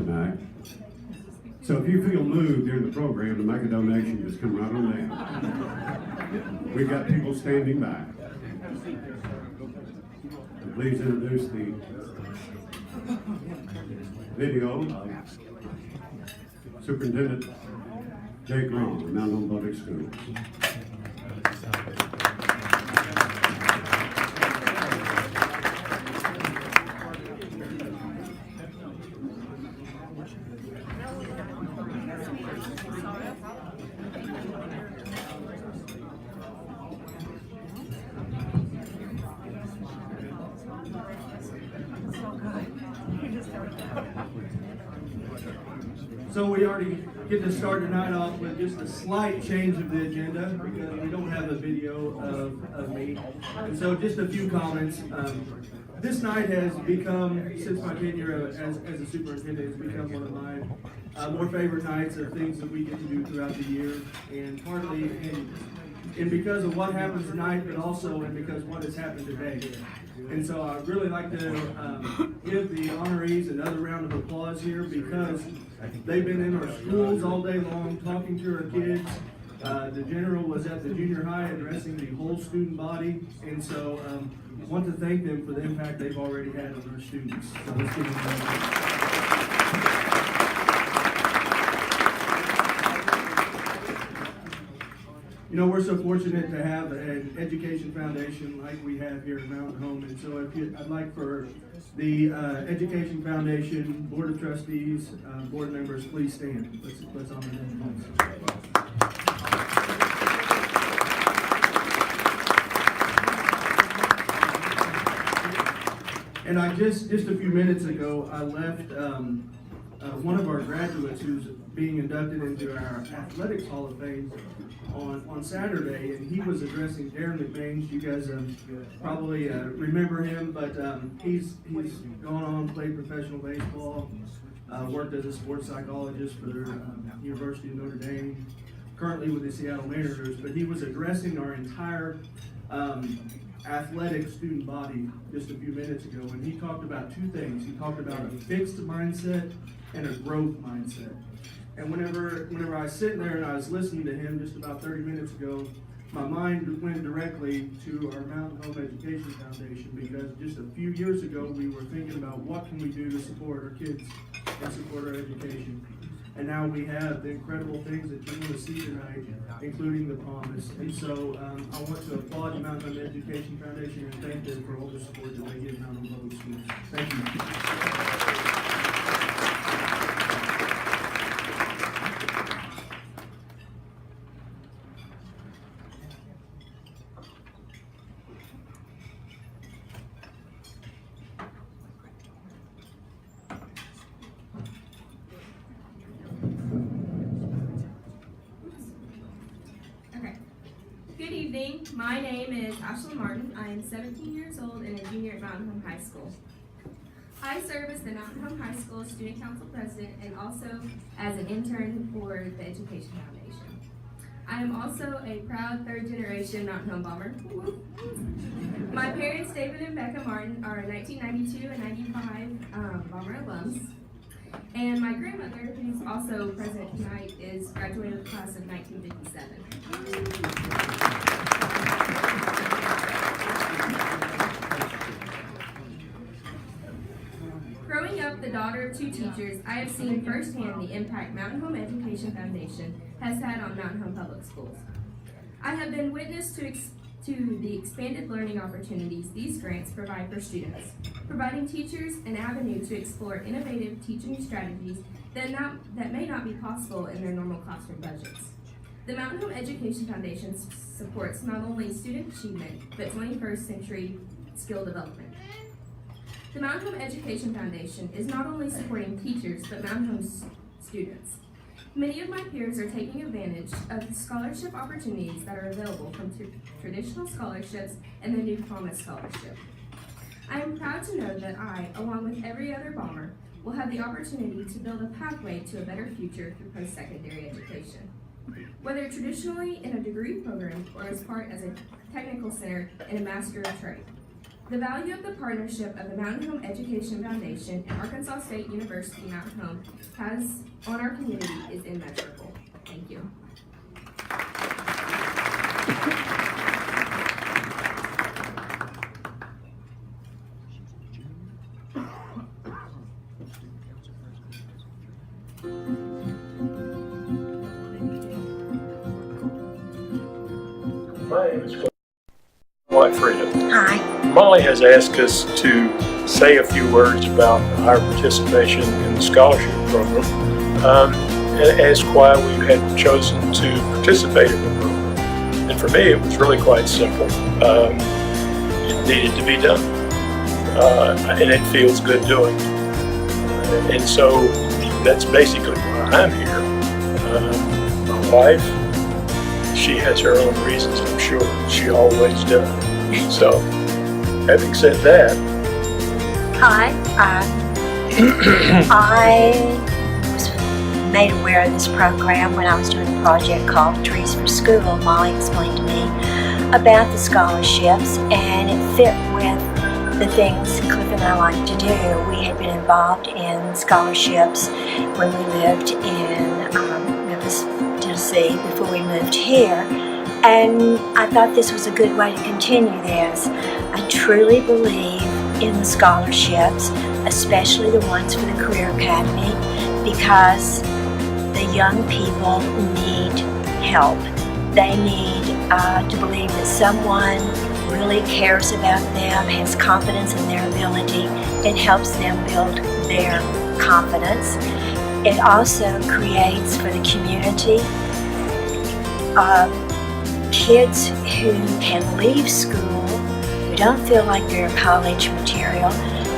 tonight. So if you feel moved during the program to make a donation, just come right on down. We've got people standing by. So please introduce the video of Superintendent Jake Long of Mount Home Public Schools. So we already get to start tonight off with just a slight change of the agenda because we don't have a video of me. And so just a few comments. This night has become, since my tenure as a superintendent, has become one of my more favorite nights of things that we get to do throughout the year. And partly and because of what happens tonight, but also and because what has happened today. And so I'd really like to give the honorees another round of applause here because they've been in our schools all day long talking to our kids. The general was at the junior high addressing the whole student body. And so I want to thank them for the impact they've already had on our students. So let's give them a round. You know, we're so fortunate to have an education foundation like we have here at Mountain Home, and so I'd like for the Education Foundation Board of Trustees, board members, please stand. Let's honor them, please. And I just a few minutes ago, I left one of our graduates who's being inducted into our Athletics Hall of Fame on Saturday, and he was addressing Darren McBain. You guys probably remember him, but he's gone on, played professional baseball, worked as a sports psychologist for the University of Notre Dame, currently with the Seattle Mariners, but he was addressing our entire athletic student body just a few minutes ago, and he talked about two things. He talked about a fixed mindset and a growth mindset. And whenever I was sitting there and I was listening to him just about 30 minutes ago, my mind went directly to our Mountain Home Education Foundation because just a few years ago we were thinking about what can we do to support our kids and support our education. And now we have the incredible things that you're going to see tonight, including the promise. And so I want to applaud the Mountain Home Education Foundation and thank them for all the support that they give Mountain Home Public Schools. Thank you. Good evening. My name is Ashley Martin. I am 17 years old and a junior at Mountain Home High School. I serve as the Mountain Home High School Student Council President and also as an intern for the Education Foundation. I am also a proud third-generation Mountain Home Bomber. My parents, David and Becca Martin, are 1992 and 95 Bomber alums. And my grandmother, who's also present tonight, is graduated with the class of 1957. Growing up the daughter of two teachers, I have seen firsthand the impact Mountain Home Education Foundation has had on Mountain Home Public Schools. I have been witness to the expanded learning opportunities these grants provide for students, providing teachers an avenue to explore innovative teaching strategies that may not be possible in their normal classroom budgets. The Mountain Home Education Foundation supports not only student achievement, but 21st century skill development. The Mountain Home Education Foundation is not only supporting teachers, but Mountain Home students. Many of my peers are taking advantage of the scholarship opportunities that are available from traditional scholarships and the New Promise Scholarship. I am proud to know that I, along with every other bomber, will have the opportunity to build a pathway to a better future through post-secondary education. Whether traditionally in a degree program or as part as a technical center in a Master of Trade. The value of the partnership of the Mountain Home Education Foundation and Arkansas State University Mountain Home has on our community is immeasurable. Thank you. My name is White Freedom. Hi. Molly has asked us to say a few words about our participation in the scholarship program and ask why we had chosen to participate in the program. And for me, it was really quite simple. It needed to be done, and it feels good doing it. And so that's basically why I'm here. My wife, she has her own reasons, I'm sure. She always does. So, having said that, Hi. I was made aware of this program when I was doing a project called Trees for School. Molly explained to me about the scholarships, and it fit with the things Cliff and I like to do. We had been involved in scholarships when we lived in Memphis, Tennessee, before we moved here. And I thought this was a good way to continue this. I truly believe in the scholarships, especially the ones for the Career Academy, because the young people need help. They need to believe that someone really cares about them, has confidence in their ability, and helps them build their confidence. It also creates for the community kids who can leave school, who don't feel like they're college material,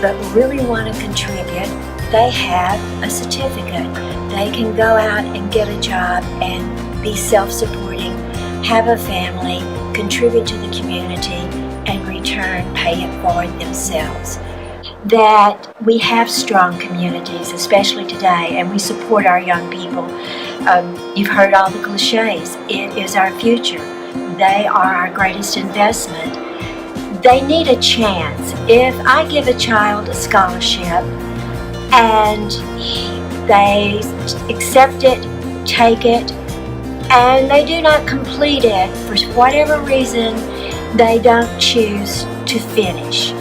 but really want to contribute. They have a certificate. They can go out and get a job and be self-supporting, have a family, contribute to the community, and return pay it forward themselves. That we have strong communities, especially today, and we support our young people. You've heard all the cliches. It is our future. They are our greatest investment. They need a chance. If I give a child a scholarship and they accept it, take it, and they do not complete it, for whatever reason, they don't choose to finish,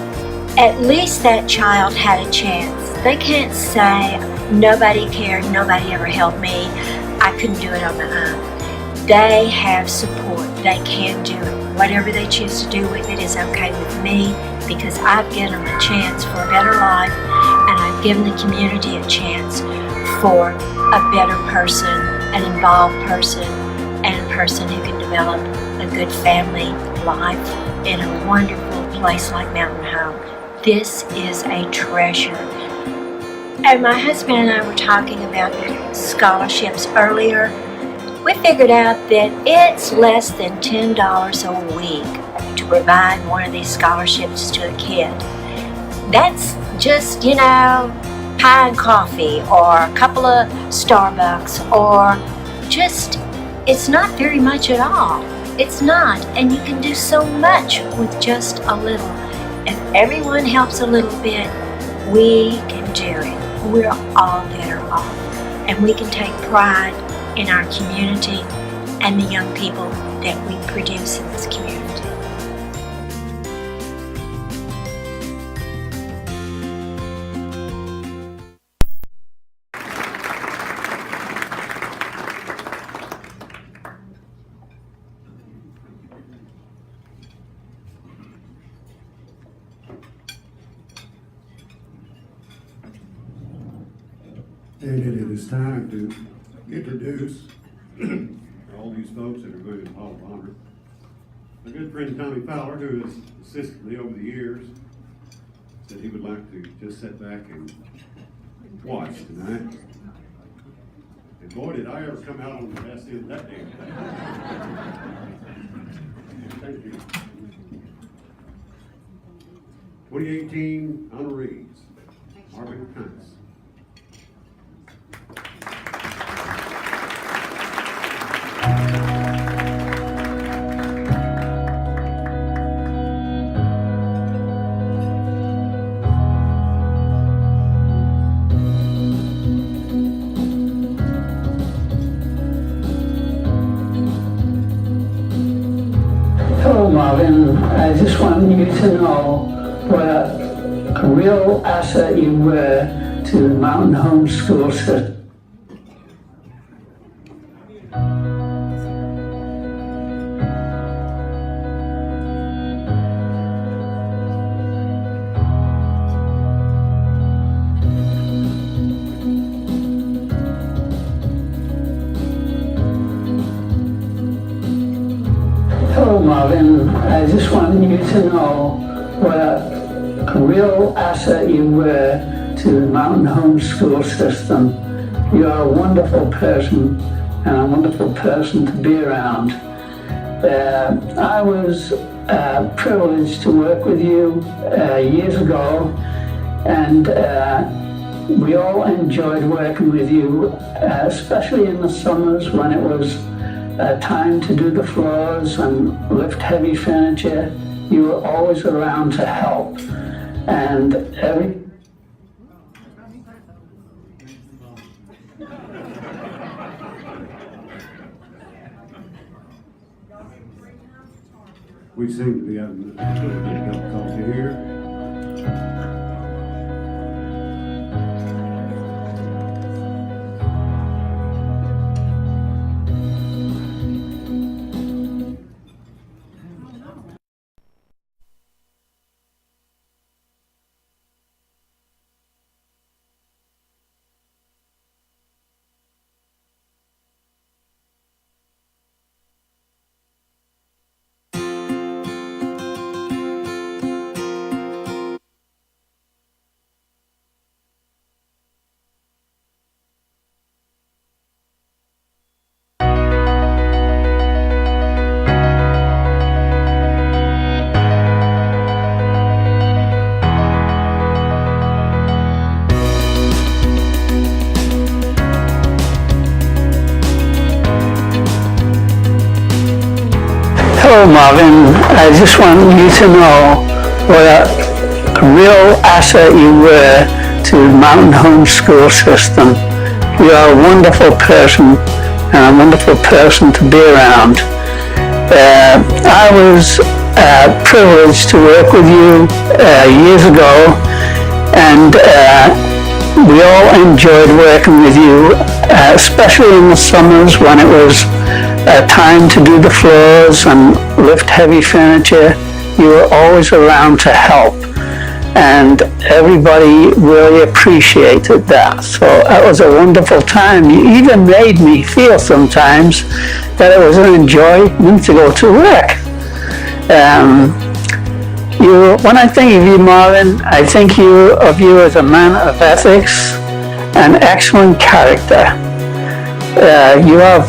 at least that child had a chance. They can't say, nobody cared, nobody ever helped me, I couldn't do it on my own. They have support. They can do it. Whatever they choose to do with it is okay with me, because I've given them a chance for a better life, and I've given the community a chance for a better person, an involved person, and a person who can develop a good family life in a wonderful place like Mountain Home. This is a treasure. And my husband and I were talking about the scholarships earlier. We figured out that it's less than $10 a week to provide one of these scholarships to a kid. That's just, pie and coffee, or a couple of Starbucks, or just, it's not very much at all. It's not, and you can do so much with just a little. If everyone helps a little bit, we can do it. We're all better off, and we can take pride in our community and the young people that we produce in this community. And it is time to introduce all these folks that are going to the Hall of Honor. My good friend Tommy Fowler, who has assisted me over the years, said he would like to just sit back and watch tonight. And boy, did I ever come out on the best end of that damn thing. Thank you. 2018 honorees, Marvin Kuntz. I just want you to know what a real asset you were to the Mountain Home School System. Hello, Marvin. I just wanted you to know what a real asset you were to the Mountain Home School System. You are a wonderful person and a wonderful person to be around. I was privileged to work with you years ago, and we all enjoyed working with you, especially in the summers when it was time to do the floors and lift heavy furniture. You were always around to help. And we seem to be having a little bit of difficulty here. Hello, Marvin. I just want you to know what a real asset you were to the Mountain Home School System. You are a wonderful person and a wonderful person to be around. I was privileged to work with you years ago, and we all enjoyed working with you, especially in the summers when it was time to do the floors and lift heavy furniture. You were always around to help, and everybody really appreciated that. So that was a wonderful time. You even made me feel sometimes that it was an enjoyment to go to work. When I think of you, Marvin, I think of you as a man of ethics and excellent character. You have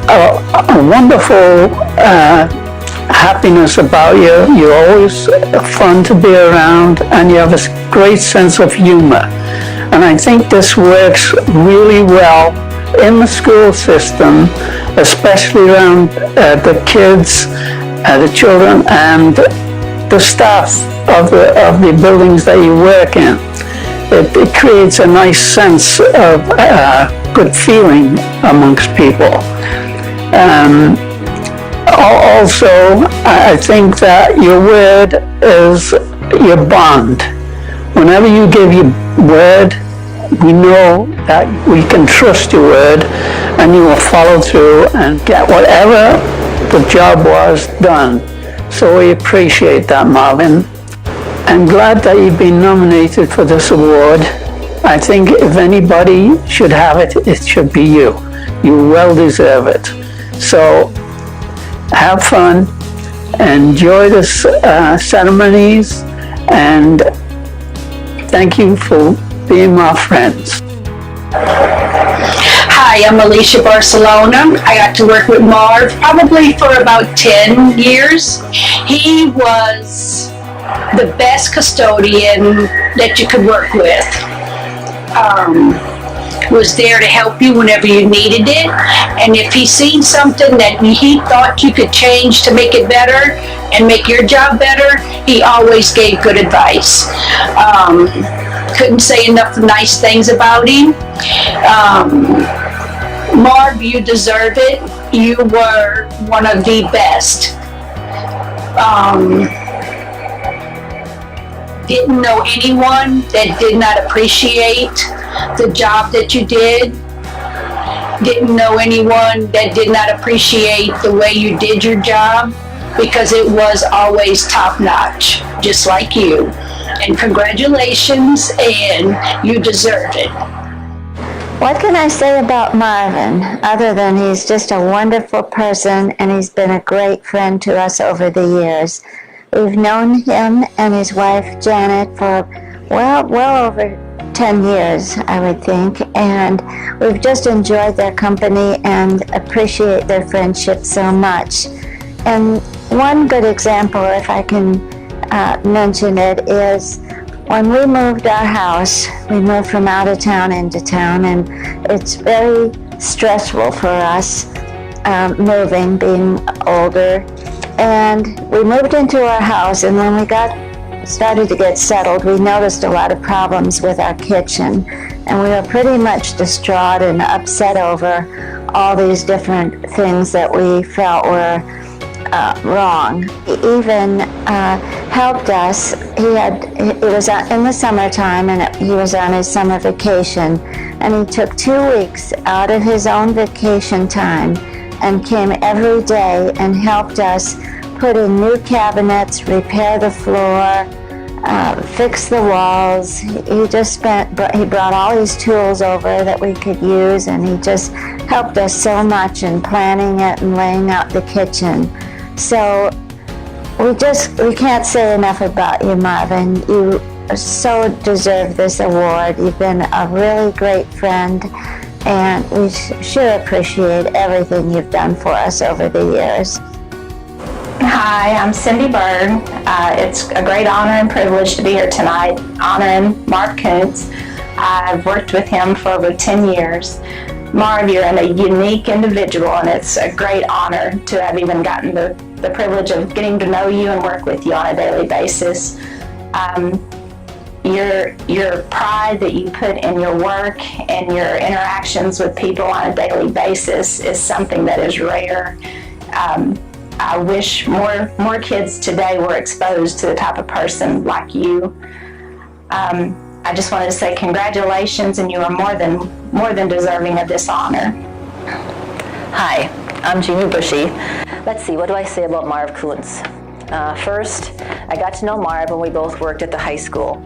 a wonderful happiness about you. You're always fun to be around, and you have a great sense of humor. And I think this works really well in the school system, especially around the kids, the children, and the staff of the buildings that you work in. It creates a nice sense of good feeling amongst people. Also, I think that your word is your bond. Whenever you give your word, we know that we can trust your word, and you will follow through and get whatever the job was done. So we appreciate that, Marvin. I'm glad that you've been nominated for this award. I think if anybody should have it, it should be you. You well deserve it. So have fun, enjoy the ceremonies, and thank you for being my friends. Hi, I'm Alicia Barcelona. I got to work with Marv probably for about 10 years. He was the best custodian that you could work with. Was there to help you whenever you needed it, and if he seen something that he thought you could change to make it better and make your job better, he always gave good advice. Couldn't say enough nice things about him. Marv, you deserve it. You were one of the best. didn't know anyone that did not appreciate the job that you did, didn't know anyone that did not appreciate the way you did your job, because it was always top notch, just like you. And congratulations, and you deserve it. What can I say about Marvin, other than he's just a wonderful person and he's been a great friend to us over the years. We've known him and his wife Janet for, well over 10 years, I would think, and we've just enjoyed their company and appreciate their friendship so much. And one good example, if I can mention it, is when we moved our house. We moved from out of town into town, and it's very stressful for us moving, being older. And we moved into our house, and when we started to get settled, we noticed a lot of problems with our kitchen, and we were pretty much distraught and upset over all these different things that we felt were wrong. He even helped us. It was in the summertime, and he was on his summer vacation, and he took 2 weeks out of his own vacation time and came every day and helped us put in new cabinets, repair the floor, fix the walls. He brought all these tools over that we could use, and he just helped us so much in planning it and laying out the kitchen. So we can't say enough about you, Marvin. You so deserve this award. You've been a really great friend, and we sure appreciate everything you've done for us over the years. Hi, I'm Cindy Berg. It's a great honor and privilege to be here tonight honoring Marv Kuntz. I've worked with him for over 10 years. Marv, you're a unique individual, and it's a great honor to have even gotten the privilege of getting to know you and work with you on a daily basis. Your pride that you put in your work and your interactions with people on a daily basis is something that is rare. I wish more kids today were exposed to the type of person like you. I just wanted to say congratulations, and you are more than deserving of this honor. Hi, I'm Jeannie Bushy. Let's see, what do I say about Marv Kuntz? First, I got to know Marv when we both worked at the high school.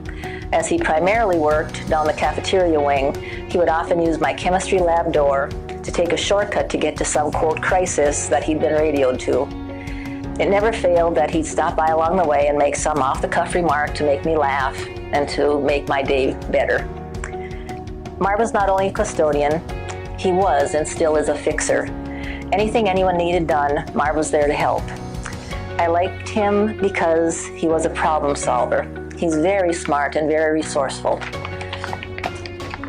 As he primarily worked down the cafeteria wing, he would often use my chemistry lab door to take a shortcut to get to some, quote, crisis that he'd been radioed to. It never failed that he'd stop by along the way and make some off-the-cuff remark to make me laugh and to make my day better. Marv was not only a custodian, he was and still is a fixer. Anything anyone needed done, Marv was there to help. I liked him because he was a problem solver. He's very smart and very resourceful.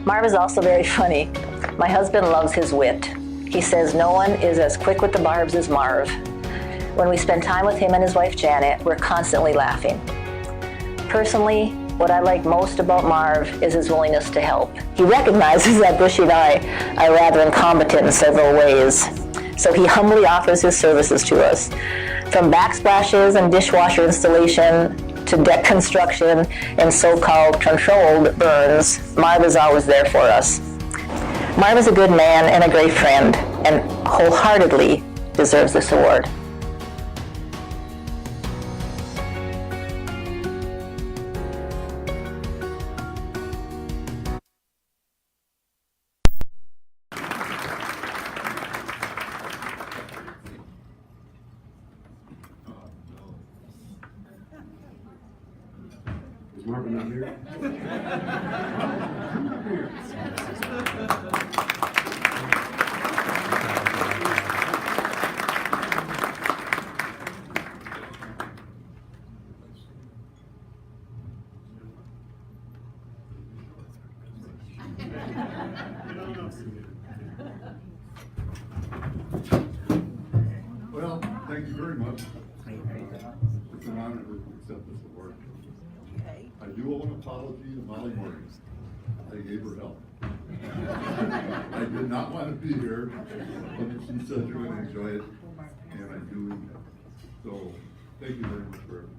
Marv is also very funny. My husband loves his wit. He says no one is as quick with the barbs as Marv. When we spend time with him and his wife Janet, we're constantly laughing. Personally, what I like most about Marv is his willingness to help. He recognizes that Bushy and I are rather incompetent in several ways, so he humbly offers his services to us. From backsplashes and dishwasher installation to deck construction and so-called controlled burns, Marv is always there for us. Marv is a good man and a great friend, and wholeheartedly deserves this award. Is Marvin not here? Well, thank you very much. It's an honor to accept this award. I do owe an apology to Molly Morgan. I gave her help. I did not want to be here, but she said you would enjoy it, and I do. So, thank you very much for everything.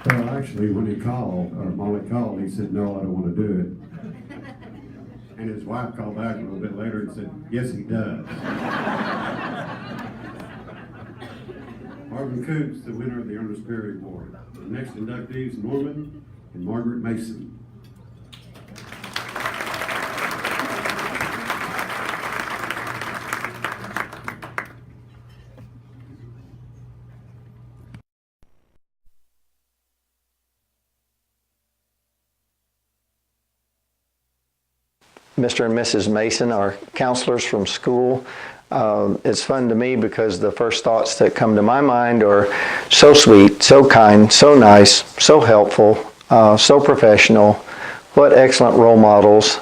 Well, actually, when he called, or Molly called, he said, no, I don't want to do it. And his wife called back a little bit later and said, yes, he does. Marvin Coots, the winner of the Ernest Berry Award. The next inductees, Norman and Margaret Mason. Mr. and Mrs. Mason are counselors from school. It's fun to me because the first thoughts that come to my mind are so sweet, so kind, so nice, so helpful, so professional. What excellent role models.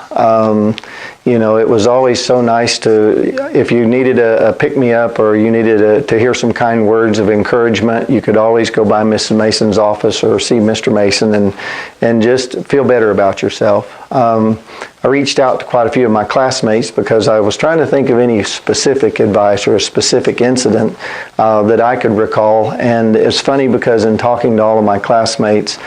You know, it was always so nice to, if you needed a pick-me-up or you needed to hear some kind words of encouragement, you could always go by Mrs. Mason's office or see Mr. Mason and just feel better about yourself. I reached out to quite a few of my classmates because I was trying to think of any specific advice or a specific incident that I could recall. And it's funny because in talking to all of my classmates,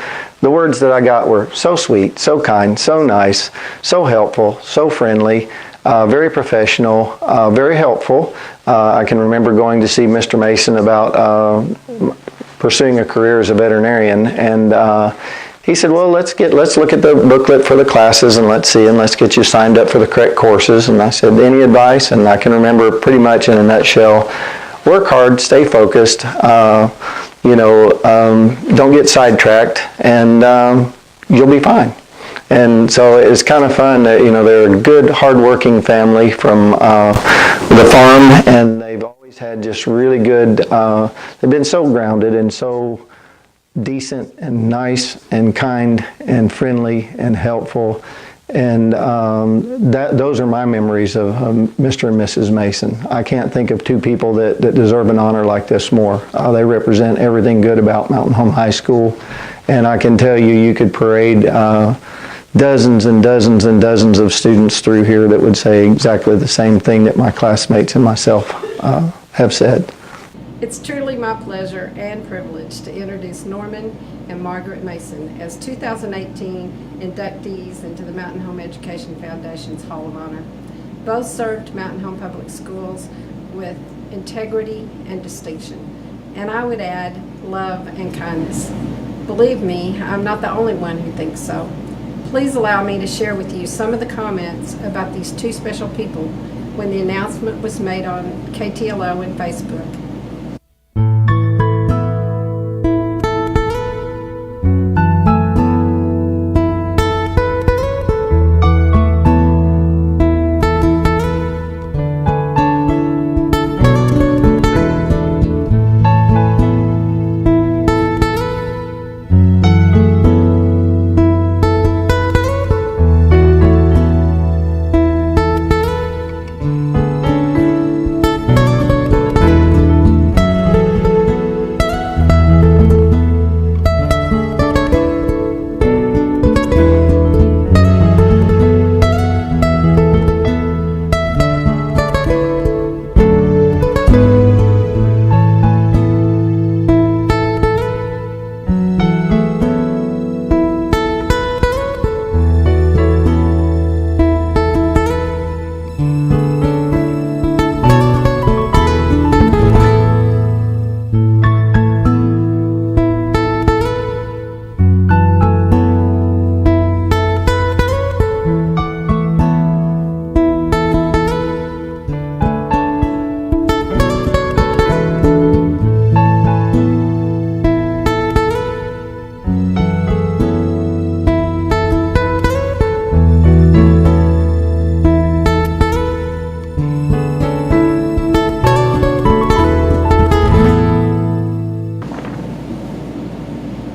the words that I got were so sweet, so kind, so nice, so helpful, so friendly, very professional, very helpful. I can remember going to see Mr. Mason about pursuing a career as a veterinarian, and he said, well, let's look at the booklet for the classes and let's get you signed up for the correct courses. And I said, any advice? And I can remember pretty much in a nutshell, work hard, stay focused, don't get sidetracked, and you'll be fine. And so it's kind of fun that, they're a good, hardworking family from the farm, and they've always had just really good, they've been so grounded and so decent and nice and kind and friendly and helpful. And those are my memories of Mr. and Mrs. Mason. I can't think of two people that deserve an honor like this more. They represent everything good about Mountain Home High School. And I can tell you could parade dozens and dozens and dozens of students through here that would say exactly the same thing that my classmates and myself have said. It's truly my pleasure and privilege to introduce Norman and Margaret Mason as 2018 inductees into the Mountain Home Education Foundation's Hall of Honor. Both served Mountain Home Public Schools with integrity and distinction, and I would add love and kindness. Believe me, I'm not the only one who thinks so. Please allow me to share with you some of the comments about these two special people when the announcement was made on KTLO and Facebook.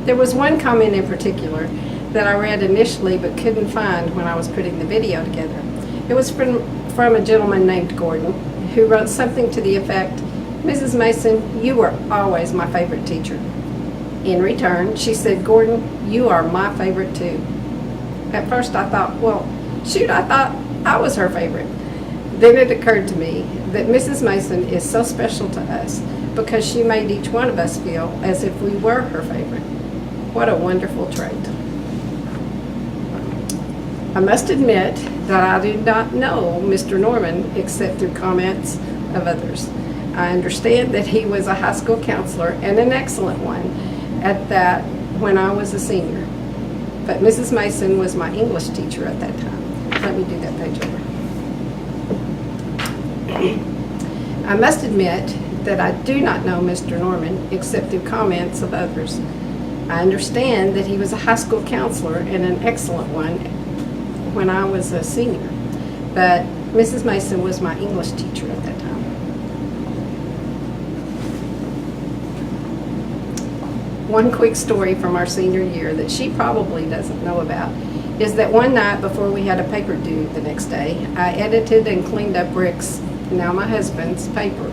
There was one comment in particular that I read initially but couldn't find when I was putting the video together. It was from a gentleman named Gordon who wrote something to the effect, "Mrs. Mason, you were always my favorite teacher." In return, she said, "Gordon, you are my favorite too." At first I thought, well, shoot, I thought I was her favorite. Then it occurred to me that Mrs. Mason is so special to us because she made each one of us feel as if we were her favorite. What a wonderful trait. I must admit that I did not know Mr. Norman except through comments of others. I understand that he was a high school counselor and an excellent one at that when I was a senior. But Mrs. Mason was my English teacher at that time. Let me do that page over. I must admit that I do not know Mr. Norman except through comments of others. I understand that he was a high school counselor and an excellent one when I was a senior, but Mrs. Mason was my English teacher at that time. One quick story from our senior year that she probably doesn't know about is that one night before we had a paper due the next day, I edited and cleaned up Rick's, now my husband's, paper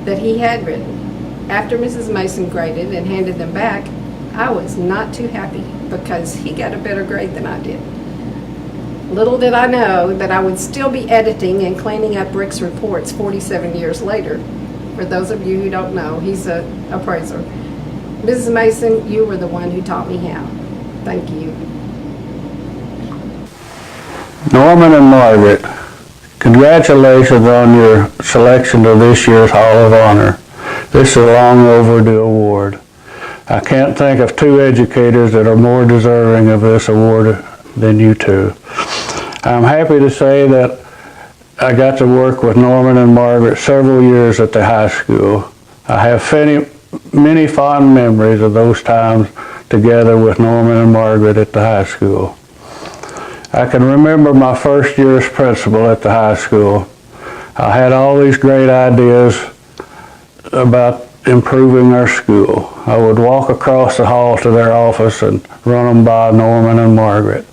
that he had written. After Mrs. Mason graded and handed them back, I was not too happy because he got a better grade than I did. Little did I know that I would still be editing and cleaning up Rick's reports 47 years later. For those of you who don't know, he's an appraiser. Mrs. Mason, you were the one who taught me how. Thank you. Norman and Margaret, congratulations on your selection to this year's Hall of Honor. This is a long overdue award. I can't think of two educators that are more deserving of this award than you two. I'm happy to say that I got to work with Norman and Margaret several years at the high school. I have many fond memories of those times together with Norman and Margaret at the high school. I can remember my first year as principal at the high school. I had all these great ideas about improving our school. I would walk across the hall to their office and run them by Norman and Margaret.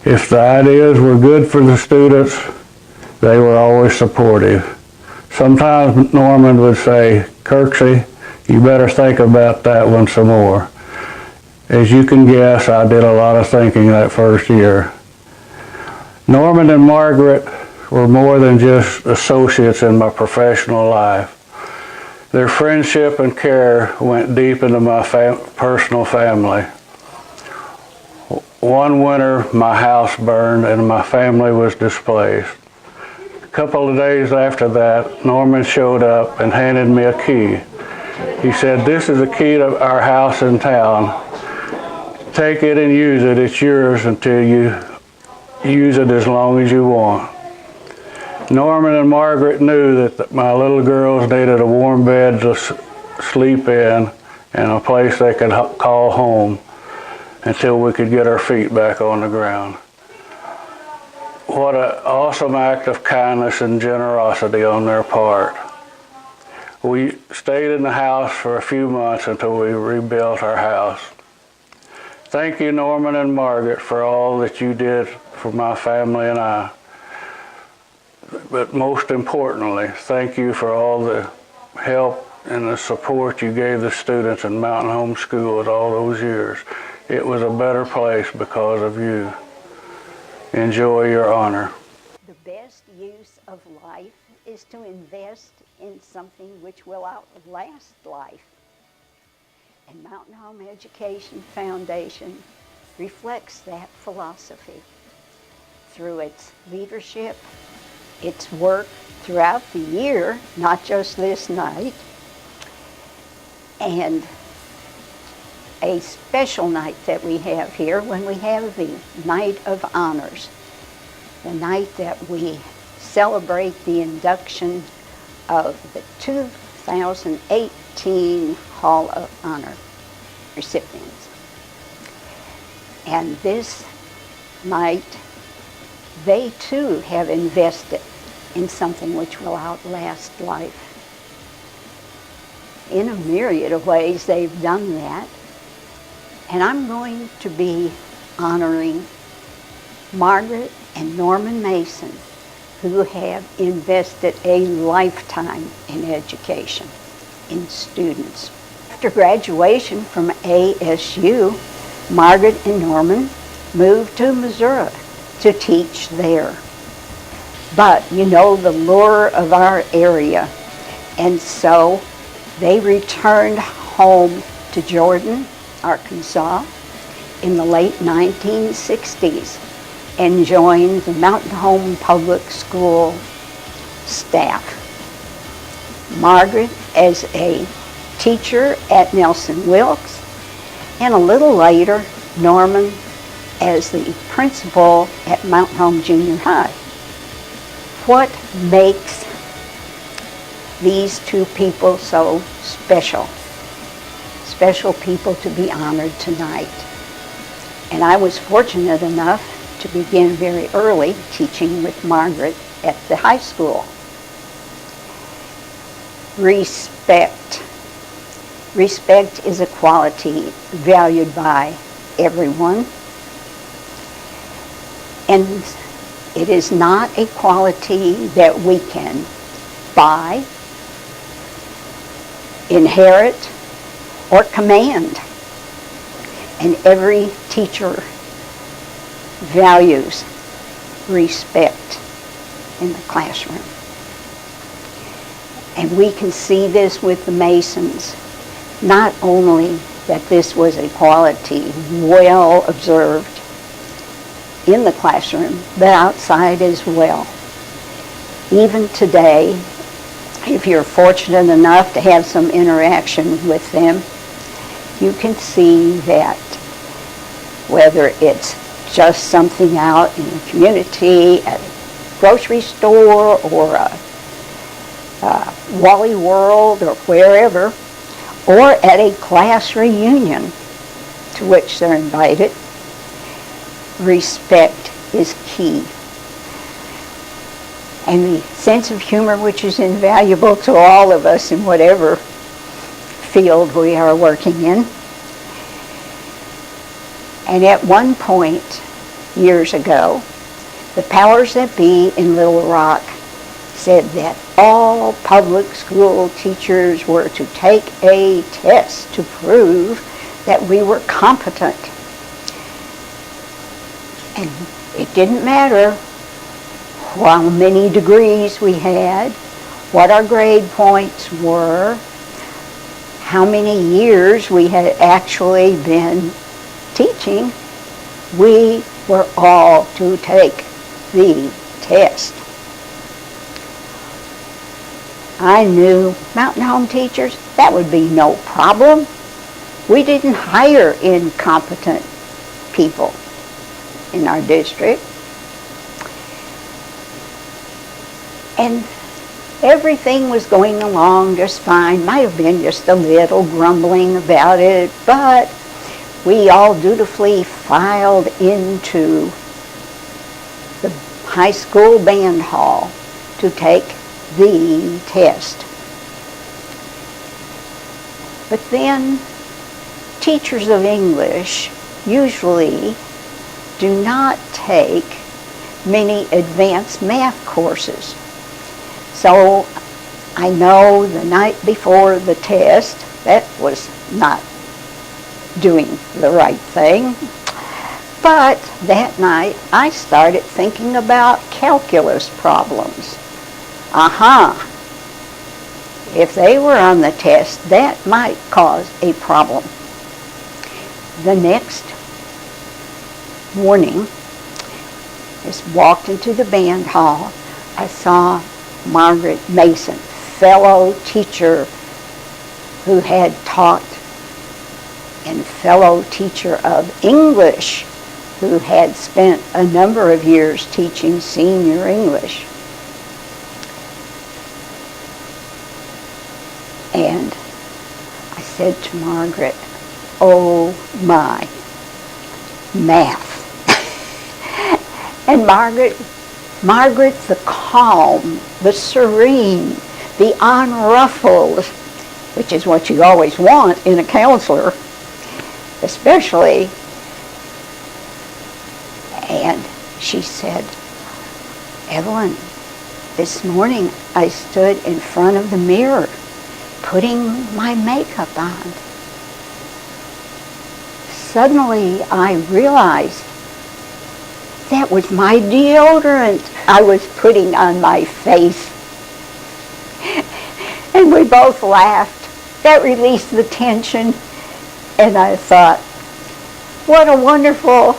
If the ideas were good for the students, they were always supportive. Sometimes Norman would say, "Kirksey, you better think about that one some more." As you can guess, I did a lot of thinking that first year. Norman and Margaret were more than just associates in my professional life. Their friendship and care went deep into my personal family. One winter, my house burned and my family was displaced. A couple of days after that, Norman showed up and handed me a key. He said, "This is the key to our house in town. Take it and use it. It's yours until you use it as long as you want." Norman and Margaret knew that my little girls needed a warm bed to sleep in and a place they could call home until we could get our feet back on the ground. What an awesome act of kindness and generosity on their part. We stayed in the house for a few months until we rebuilt our house. Thank you, Norman and Margaret, for all that you did for my family and I. But most importantly, thank you for all the help and the support you gave the students in Mountain Home Schools all those years. It was a better place because of you. Enjoy your honor. The best use of life is to invest in something which will outlast life. And Mountain Home Education Foundation reflects that philosophy through its leadership, its work throughout the year, not just this night, and a special night that we have here when we have the Night of Honors, the night that we celebrate the induction of the 2018 Hall of Honor recipients. And this night, they too have invested in something which will outlast life. In a myriad of ways they've done that. And I'm going to be honoring Margaret and Norman Mason, who have invested a lifetime in education, in students. After graduation from ASU, Margaret and Norman moved to Missouri to teach there. But you know the lure of our area, and so they returned home to Jordan Arkansas in the late 1960s and joined the Mountain Home Public School staff. Margaret as a teacher at Nelson Wilkes, and a little later, Norman as the principal at Mountain Home Junior High. What makes these two people so special? Special people to be honored tonight. And I was fortunate enough to begin very early teaching with Margaret at the high school. Respect. Respect is a quality valued by everyone. And it is not a quality that we can buy, inherit, or command. And every teacher values respect in the classroom. And we can see this with the Masons. Not only that this was a quality well observed in the classroom, but outside as well. Even today, if you're fortunate enough to have some interaction with them, you can see that whether it's just something out in the community, at a grocery store, or a Wally World, or wherever, or at a class reunion to which they're invited, respect is key. And the sense of humor, which is invaluable to all of us in whatever field we are working in. And at one point, years ago, the powers that be in Little Rock said that all public school teachers were to take a test to prove that we were competent. And it didn't matter how many degrees we had, what our grade points were, how many years we had actually been teaching. We were all to take the test. I knew Mountain Home teachers, that would be no problem. We didn't hire incompetent people in our district. And everything was going along just fine. Might have been just a little grumbling about it, but we all dutifully filed into the high school band hall to take the test. But then teachers of English usually do not take many advanced math courses. So I know the night before the test, that was not doing the right thing. But that night I started thinking about calculus problems. If they were on the test, that might cause a problem. The next morning, as walked into the band hall, I saw Margaret Mason, fellow teacher who had taught, and fellow teacher of English who had spent a number of years teaching senior English. And I said to Margaret, "Oh my, math." And Margaret, the calm, the serene, the unruffled, which is what you always want in a counselor, especially. And she said, "Evelyn, this morning I stood in front of the mirror putting my makeup on. Suddenly I realized that was my deodorant I was putting on my face." And we both laughed. That released the tension, And I thought, what a wonderful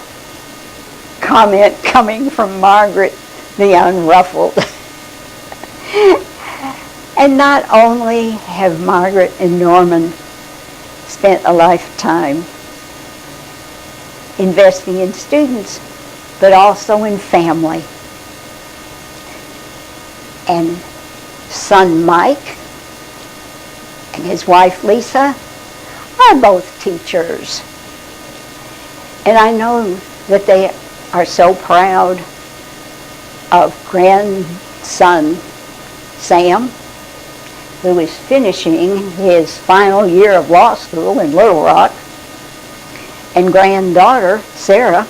comment coming from Margaret the Unruffled. And not only have Margaret and Norman spent a lifetime investing in students, but also in family. And son Mike and his wife Lisa are both teachers. And I know that they are so proud of grandson Sam, who is finishing his final year of law school in Little Rock, and granddaughter Sarah,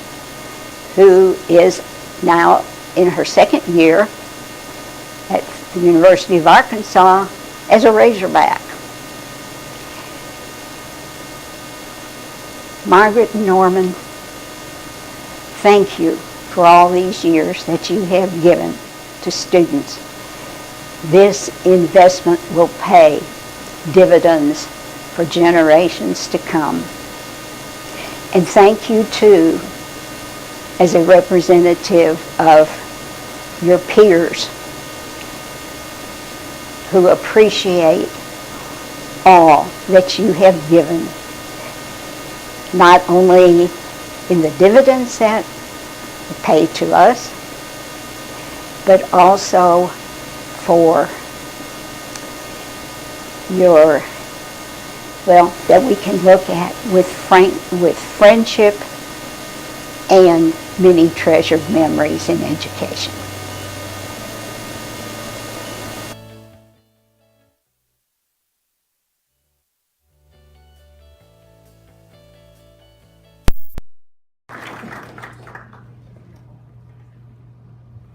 who is now in her second year at the University of Arkansas as a Razorback. Margaret and Norman, thank you for all these years that you have given to students. This investment will pay dividends for generations to come. And thank you too, as a representative of your peers who appreciate all that you have given, not only in the dividends that pay to us, but also for your, well, that we can look at with friendship and many treasured memories in education.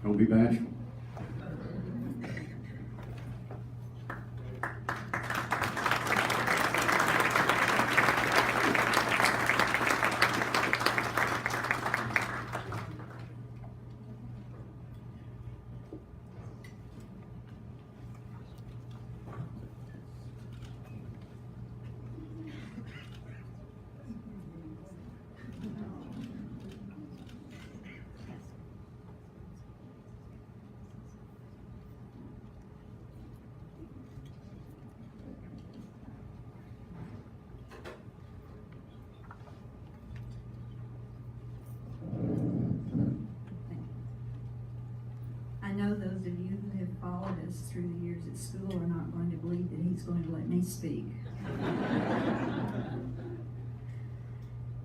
Don't be bashful. I know those of you who have followed us through the years at school are not going to believe that he's going to let me speak.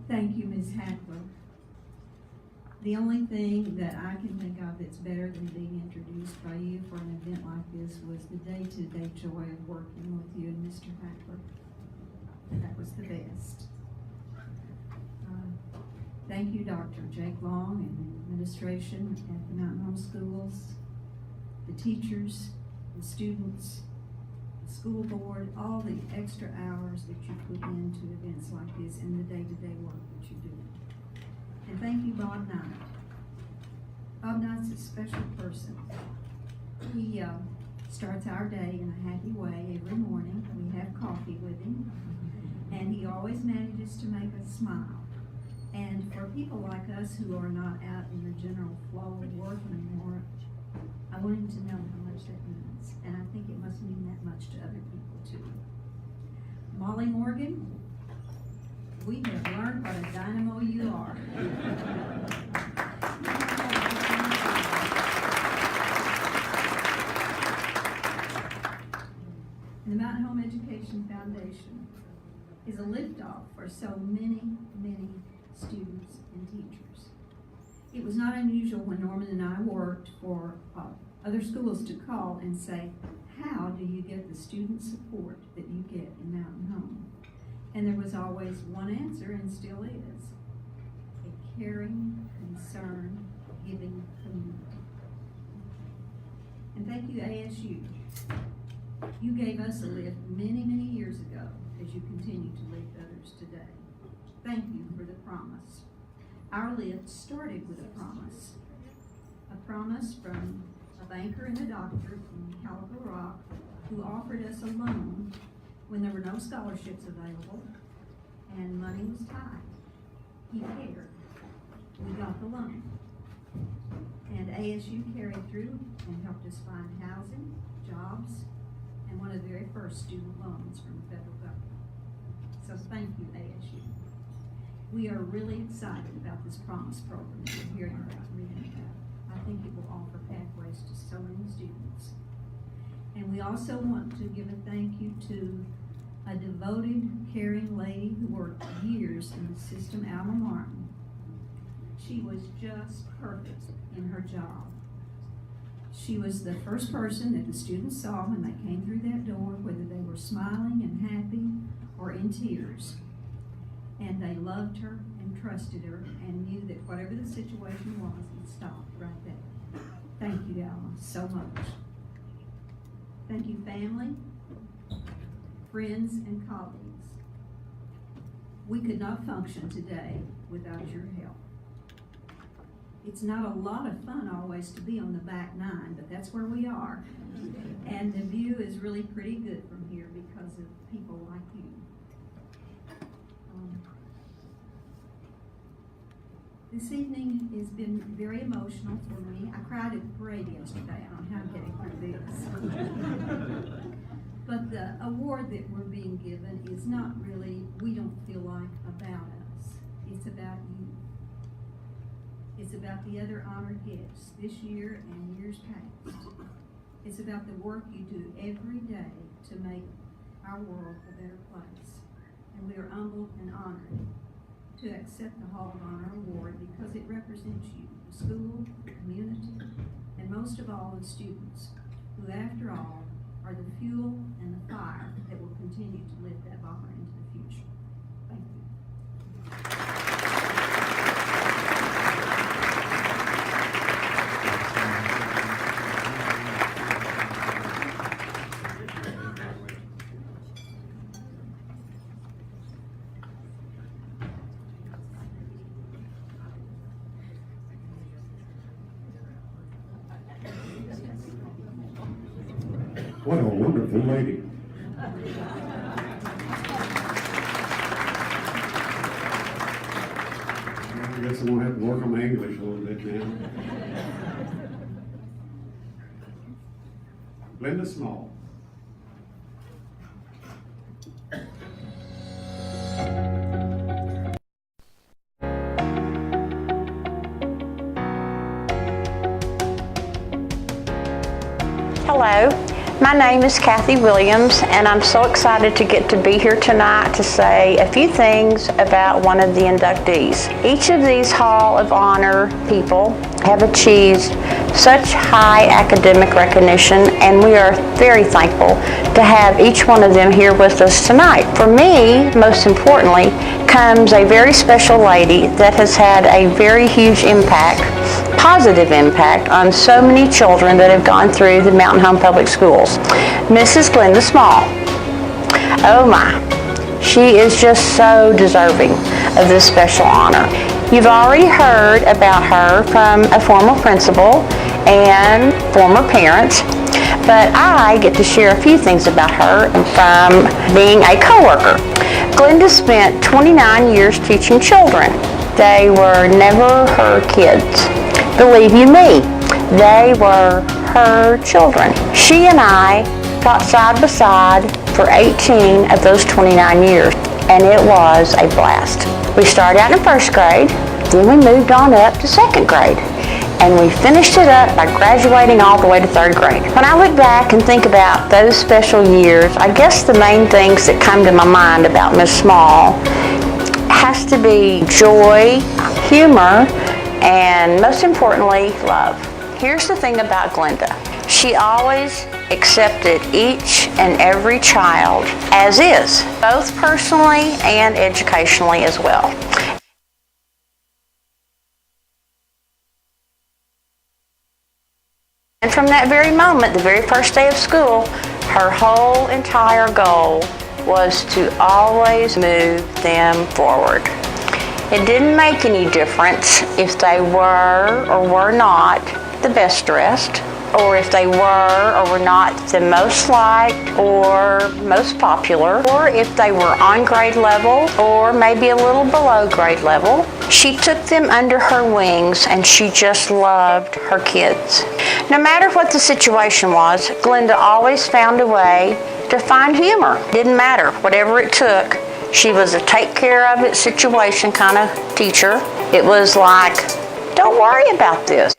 Thank you, Ms. Hackler. The only thing that I can think of that's better than being introduced by you for an event like this was the day-to-day joy of working with you and Mr. Hackler. That was the best. Thank you, Dr. Jake Long and the administration at the Mountain Home Schools, the teachers, the students, the school board, all the extra hours that you put into events like this and the day-to-day work that you do. And thank you, Bob Knight. Bob Knight's a special person. He starts our day in a happy way every morning. We have coffee with him, and he always manages to make us smile. And for people like us who are not out in the general flow of work anymore, I want him to know how much that means. And I think it must mean that much to other people too. Molly Morgan, we have learned what a dynamo you are. The Mountain Home Education Foundation is a liftoff for so many, many students and teachers. It was not unusual when Norman and I worked for other schools to call and say, how do you get the student support that you get in Mountain Home? And there was always one answer, and still is: a caring, concerned, giving community. And thank you, ASU. You gave us a lift many, many years ago as you continue to lift others today. Thank you for the promise. Our lift started with a promise from a banker and a doctor from Calico Rock who offered us a loan when there were no scholarships available, and money was tight. He cared. We got the loan. And ASU carried through and helped us find housing, jobs, and one of the very first student loans from the federal government. So thank you, ASU. We are really excited about this Promise program that we're hearing about, reading about. I think it will offer pathways to so many students. And we also want to give a thank you to a devoted, caring lady who worked years in the system, Alma Martin. She was just perfect in her job. She was the first person that the students saw when they came through that door, whether they were smiling and happy or in tears. And they loved her and trusted her and knew that whatever the situation was, it stopped right there. Thank you, Alma, so much. Thank you, family, friends, and colleagues. We could not function today without your help. It's not a lot of fun always to be on the back nine, but that's where we are. And the view is really pretty good from here because of people like you. This evening has been very emotional for me. I cried at the parade yesterday. I don't know how I'm getting through this. But the award that we're being given is not really, we don't feel like, about us. It's about you. It's about the other honored guests this year and years past. It's about the work you do every day to make our world a better place. And we are humbled and honored to accept the Hall of Honor Award because it represents you, the school, the community, and most of all the students, who after all are the fuel and the fire that will continue to lift that honor into the future. Thank you. What a wonderful lady. I guess I'm gonna have to work on my English a little bit now. Glenda Small. Hello, my name is Kathy Williams, and I'm so excited to get to be here tonight to say a few things about one of the inductees. Each of these Hall of Honor people have achieved such high academic recognition, and we are very thankful to have each one of them here with us tonight. For me, most importantly, comes a very special lady that has had a very huge impact, positive impact, on so many children that have gone through the Mountain Home Public Schools. Mrs. Glenda Small. Oh my, she is just so deserving of this special honor. You've already heard about her from a former principal and former parents, but I get to share a few things about her from being a coworker. Glenda spent 29 years teaching children. They were never her kids. Believe you me, they were her children. She and I taught side by side for 18 of those 29 years, and it was a blast. We started out in first grade, then we moved on up to second grade, and we finished it up by graduating all the way to third grade. When I look back and think about those special years, I guess the main things that come to my mind about Miss Small has to be joy, humor, and most importantly, love. Here's the thing about Glenda. She always accepted each and every child as is, both personally and educationally as well. And from that very moment, the very first day of school, her whole entire goal was to always move them forward. It didn't make any difference if they were or were not the best dressed, or if they were or were not the most liked or most popular, or if they were on grade level or maybe a little below grade level. She took them under her wings and she just loved her kids. No matter what the situation was, Glenda always found a way to find humor. Didn't matter, whatever it took. She was a take care of it situation kind of teacher. It was like, don't worry about this.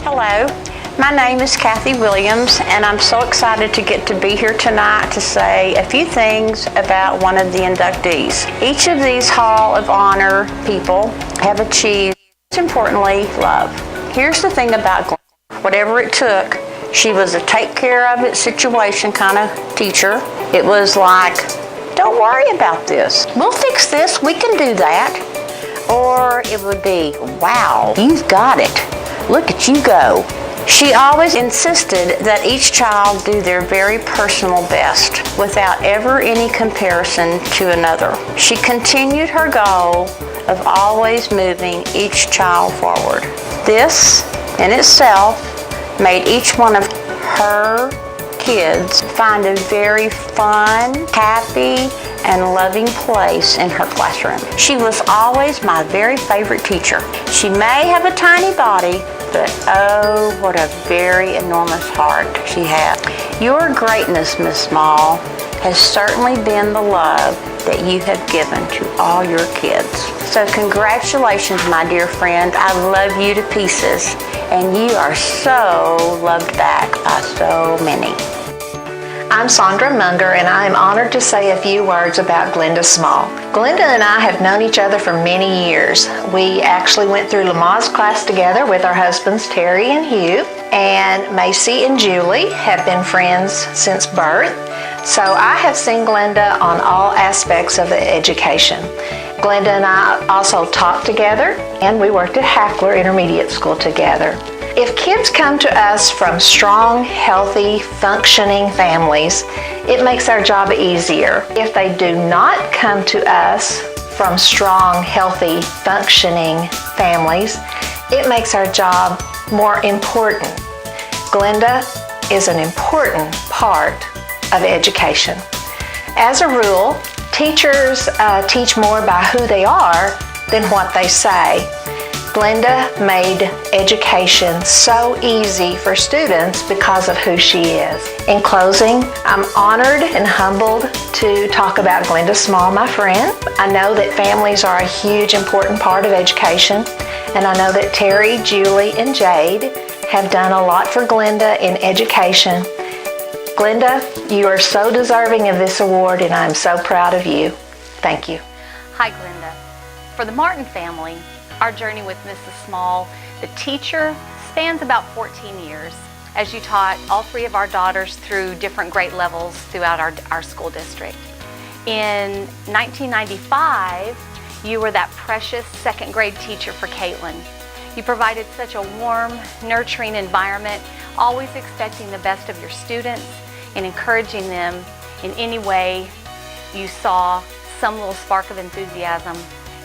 Hello, my name is Kathy Williams, and I'm so excited to get to be here tonight to say a few things about one of the inductees. Each of these Hall of Honor people have achieved, most importantly, love. Here's the thing about Glenda. Whatever it took, she was a take care of it situation kind of teacher. It was like, don't worry about this. We'll fix this, we can do that. Or it would be, wow, you've got it. Look at you go. She always insisted that each child do their very personal best without ever any comparison to another. She continued her goal of always moving each child forward. This in itself made each one of her kids find a very fun, happy, and loving place in her classroom. She was always my very favorite teacher. She may have a tiny body, but oh, what a very enormous heart she had. Your greatness, Miss Small, has certainly been the love that you have given to all your kids. So congratulations, my dear friend. I love you to pieces, and you are so loved back by so many. I'm Sandra Munger, and I am honored to say a few words about Glenda Small. Glenda and I have known each other for many years. We actually went through Lamaze class together with our husbands Terry and Hugh, and Macy and Julie have been friends since birth. So I have seen Glenda on all aspects of the education. Glenda and I also taught together, and we worked at Hackler Intermediate School together. If kids come to us from strong, healthy, functioning families, it makes our job easier. If they do not come to us from strong, healthy, functioning families, it makes our job more important. Glenda is an important part of education. As a rule, teachers teach more by who they are than what they say. Glenda made education so easy for students because of who she is. In closing, I'm honored and humbled to talk about Glenda Small, my friend. I know that families are a huge, important part of education, and I know that Terry, Julie, and Jade have done a lot for Glenda in education. Glenda, you are so deserving of this award, and I'm so proud of you. Thank you. Hi, Glenda. For the Martin family, our journey with Mrs. Small, the teacher, spans about 14 years as you taught all three of our daughters through different grade levels throughout our school district. In 1995, you were that precious second grade teacher for Caitlin. You provided such a warm, nurturing environment, always expecting the best of your students and encouraging them in any way you saw some little spark of enthusiasm.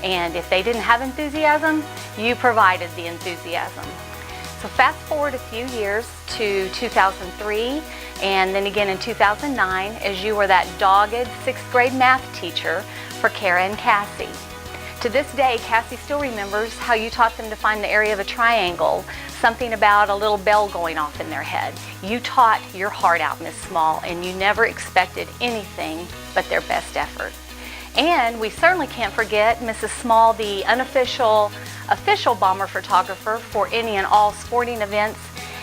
And if they didn't have enthusiasm, you provided the enthusiasm. So fast forward a few years to 2003, and then again in 2009, as you were that dogged sixth grade math teacher for Kara and Cassie. To this day, Cassie still remembers how you taught them to find the area of a triangle, something about a little bell going off in their head. You taught your heart out, Miss Small, and you never expected anything but their best effort. And we certainly can't forget Mrs. Small, the official bomber photographer for any and all sporting events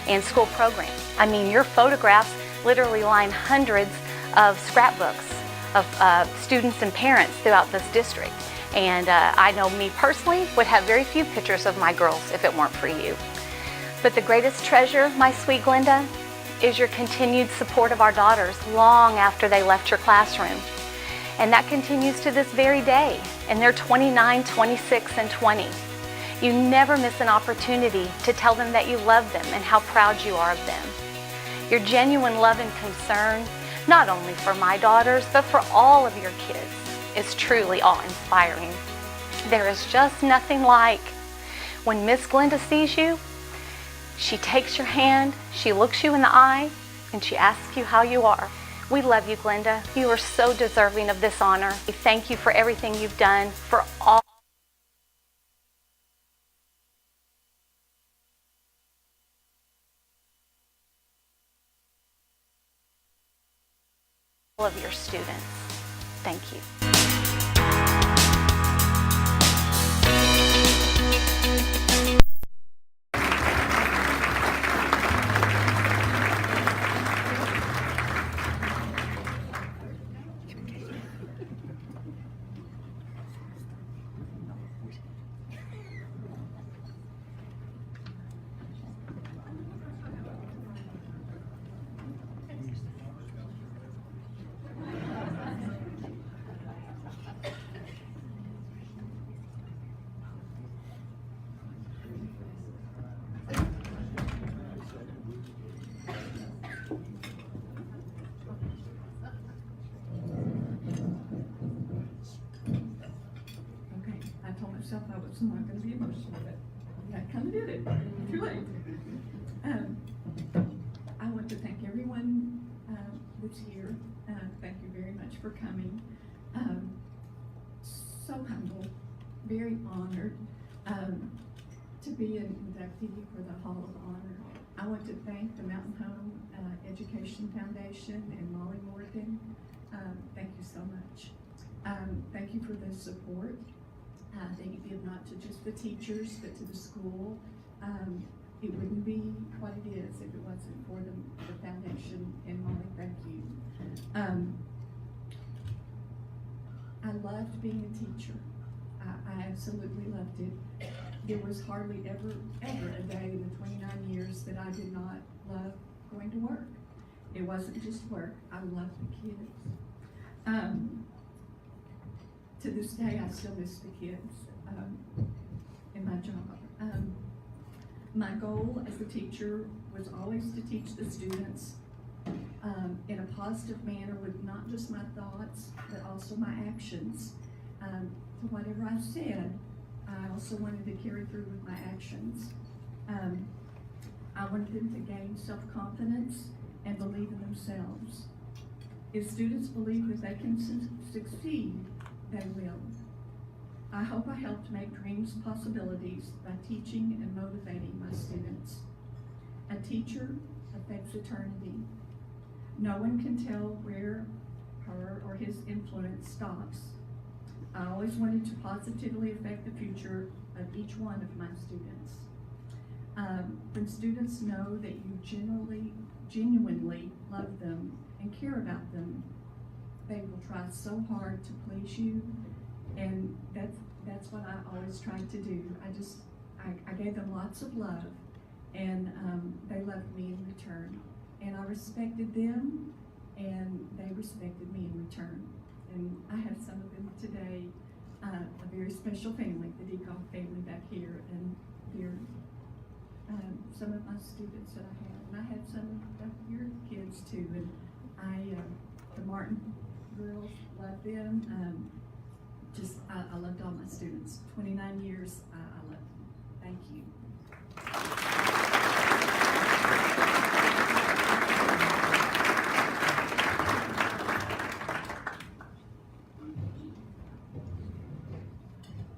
and school programs. I mean, your photographs literally line hundreds of scrapbooks of students and parents throughout this district. And I know me personally would have very few pictures of my girls if it weren't for you. But the greatest treasure, my sweet Glenda, is your continued support of our daughters long after they left your classroom. And that continues to this very day. And they're 29, 26, and 20. You never miss an opportunity to tell them that you love them and how proud you are of them. Your genuine love and concern, not only for my daughters, but for all of your kids, is truly awe-inspiring. There is just nothing like when Miss Glenda sees you, she takes your hand, she looks you in the eye, and she asks you how you are. We love you, Glenda. You are so deserving of this honor. We thank you for everything you've done for all of your students. Thank you. I was not going to be emotional, but I kind of did it. Too late. I want to thank everyone that's here. Thank you very much for coming. So humble, very honored to be an inductee for the Hall of Honor. I want to thank the Mountain Home Education Foundation and Molly Morgan. Thank you so much. Thank you for the support. They give not to just the teachers, but to the school. It wouldn't be what it is if it wasn't for the foundation. And Molly, thank you. I loved being a teacher. I absolutely loved it. There was hardly ever a day in the 29 years that I did not love going to work. It wasn't just work. I loved the kids. To this day, I still miss the kids in my job. My goal as a teacher was always to teach the students in a positive manner with not just my thoughts, but also my actions. To whatever I said, I also wanted to carry through with my actions. I wanted them to gain self-confidence and believe in themselves. If students believe that they can succeed, they will. I hope I helped make dreams possibilities by teaching and motivating my students. A teacher affects eternity. No one can tell where her or his influence stops. I always wanted to positively affect the future of each one of my students. When students know that you genuinely love them and care about them, they will try so hard to please you, and that's what I always tried to do. I gave them lots of love, and they loved me in return. And I respected them, and they respected me in return. And I have some of them today, a very special family, the Deacock family back here, and they're some of my students that I have. And I had some of your kids too, and the Martin girls, love them. I loved all my students. 29 years, I loved them. Thank you.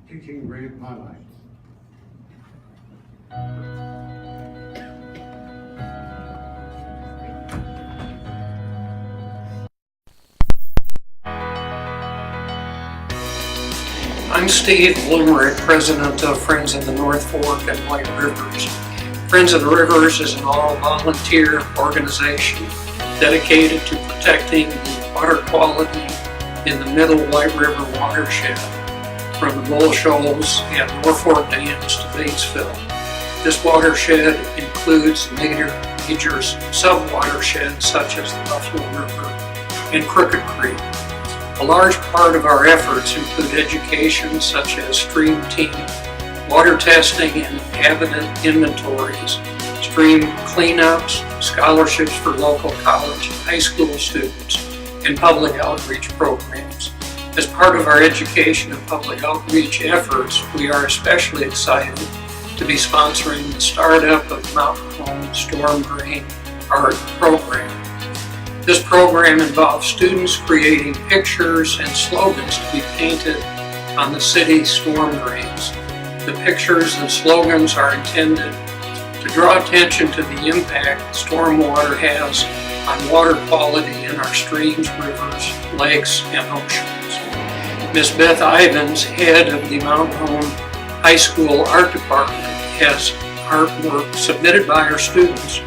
Teaching grant highlights. I'm Steve Bloomer, President of Friends of the North Fork and White Rivers. Friends of the Rivers is an all-volunteer organization dedicated to protecting the water quality in the Middle White River watershed from the Bull Shoals and Norfolk Dams to Batesville. This watershed includes major sub-watersheds such as the Buffalo River and Crooked Creek. A large part of our efforts include education such as stream team, water testing and habitat inventories, stream cleanups, scholarships for local college and high school students, and public outreach programs. As part of our education and public outreach efforts, we are especially excited to be sponsoring the startup of Mountain Home Storm Drain Art Program. This program involves students creating pictures and slogans to be painted on the city storm drains. The pictures and slogans are intended to draw attention to the impact stormwater has on water quality in our streams, rivers, lakes, and oceans. Ms. Beth Ivins, head of the Mountain Home High School Art Department, has artwork submitted by her students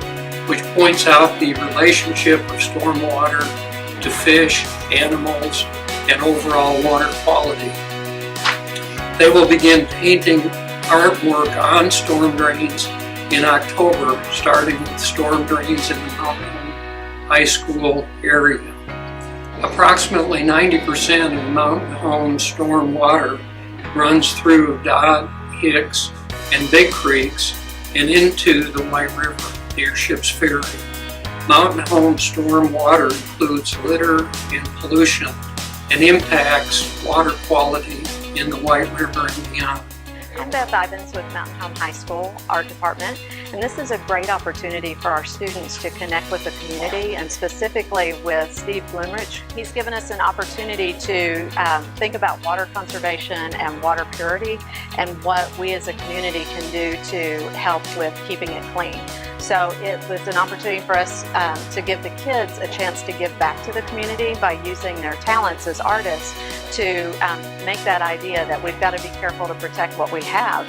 which points out the relationship of stormwater to fish, animals, and overall water quality. They will begin painting artwork on storm drains in October, starting with storm drains in the Mountain Home High School area. Approximately 90% of the Mountain Home storm water runs through Dodd, Hicks, and Big Creeks and into the White River near Ships Ferry. Mountain Home storm water includes litter and pollution and impacts water quality in the White River and beyond. I'm Beth Ivins with Mountain Home High School Art Department, and this is a great opportunity for our students to connect with the community, and specifically with Steve Bloomrich. He's given us an opportunity to think about water conservation and water purity and what we as a community can do to help with keeping it clean. So it was an opportunity for us to give the kids a chance to give back to the community by using their talents as artists to make that idea that we've got to be careful to protect what we have.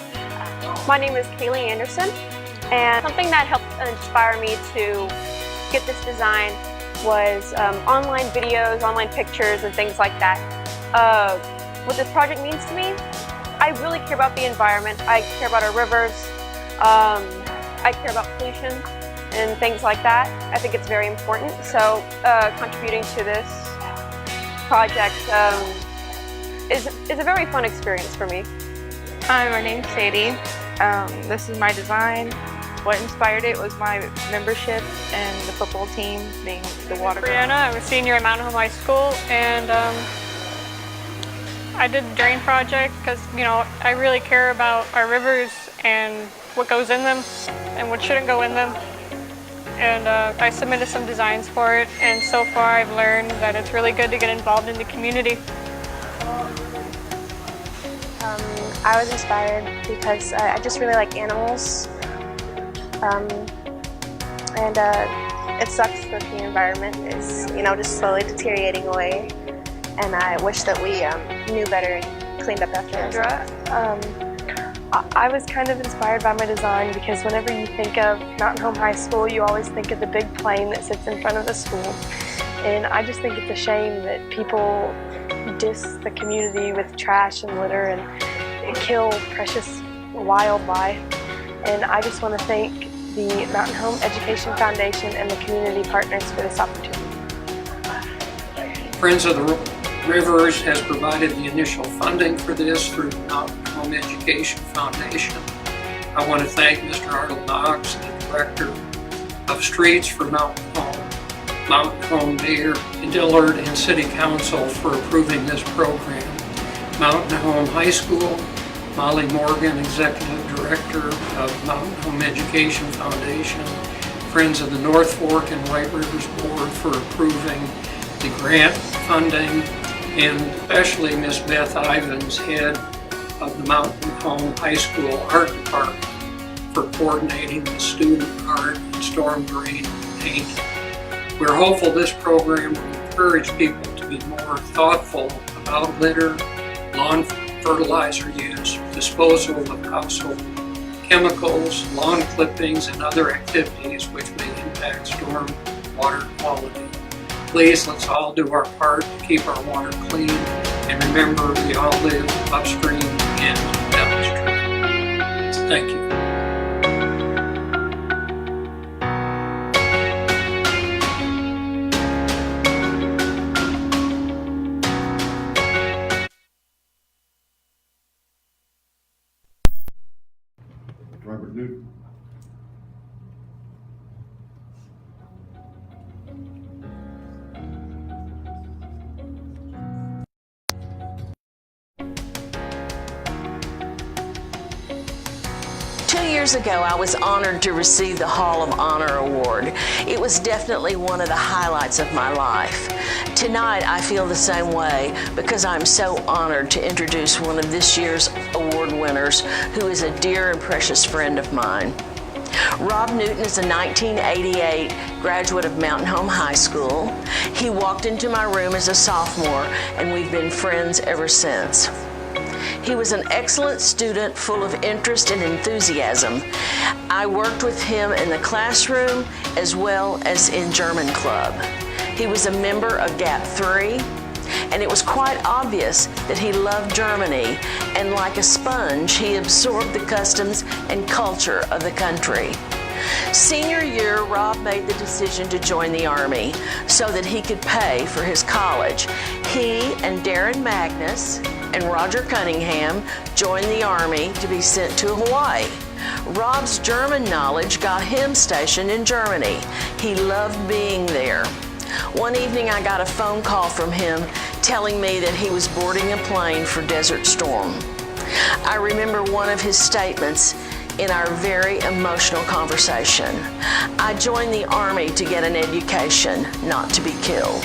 My name is Kaylee Anderson, and something that helped inspire me to get this design was online videos, online pictures, and things like that. What this project means to me, I really care about the environment. I care about our rivers. I care about pollution and things like that. I think it's very important. So contributing to this project is a very fun experience for me. Hi, my name's Sadie. This is my design. What inspired it was my membership and the football team being the Water Girl. Brianna, I'm a senior at Mountain Home High School, and I did the drain project because, you know, I really care about our rivers and what goes in them and what shouldn't go in them. And I submitted some designs for it, and so far I've learned that it's really good to get involved in the community. I was inspired because I just really like animals, and it sucks that the environment is, you know, just slowly deteriorating away, and I wish that we knew better and cleaned up after ourselves. I was kind of inspired by my design because whenever you think of Mountain Home High School, you always think of the big plane that sits in front of the school, and I just think it's a shame that people diss the community with trash and litter and kill precious wildlife. And I just want to thank the Mountain Home Education Foundation and the community partners for this opportunity. Friends of the Rivers has provided the initial funding for this through the Mountain Home Education Foundation. I want to thank Mr. Arnold Knox, the Director of Streets for Mountain Home Mayor Dillard, and City Council for approving this program. Mountain Home High School, Molly Morgan, Executive Director of Mountain Home Education Foundation, Friends of the North Fork and White Rivers Board for approving the grant funding, and especially Ms. Beth Ivins, head of the Mountain Home High School Art Department, for coordinating the student art and storm drain painting. We're hopeful this program will encourage people to be more thoughtful about litter, lawn fertilizer use, disposal of household chemicals, lawn clippings, and other activities which may impact storm water quality. Please, let's all do our part to keep our water clean, and remember, we all live upstream and downstream. Thank you. years ago, I was honored to receive the Hall of Honor Award. It was definitely one of the highlights of my life. Tonight, I feel the same way because I'm so honored to introduce one of this year's award winners who is a dear and precious friend of mine. Rob Newton is a 1988 graduate of Mountain Home High School. He walked into my room as a sophomore, and we've been friends ever since. He was an excellent student full of interest and enthusiasm. I worked with him in the classroom as well as in German club. He was a member of Gap 3, and it was quite obvious that he loved Germany, and like a sponge, he absorbed the customs and culture of the country. Senior year, Rob made the decision to join the Army so that he could pay for his college. He and Darren Magnus and Roger Cunningham joined the Army to be sent to Hawaii. Rob's German knowledge got him stationed in Germany. He loved being there. One evening I got a phone call from him telling me that he was boarding a plane for Desert Storm. I remember one of his statements in our very emotional conversation. I joined the Army to get an education, not to be killed.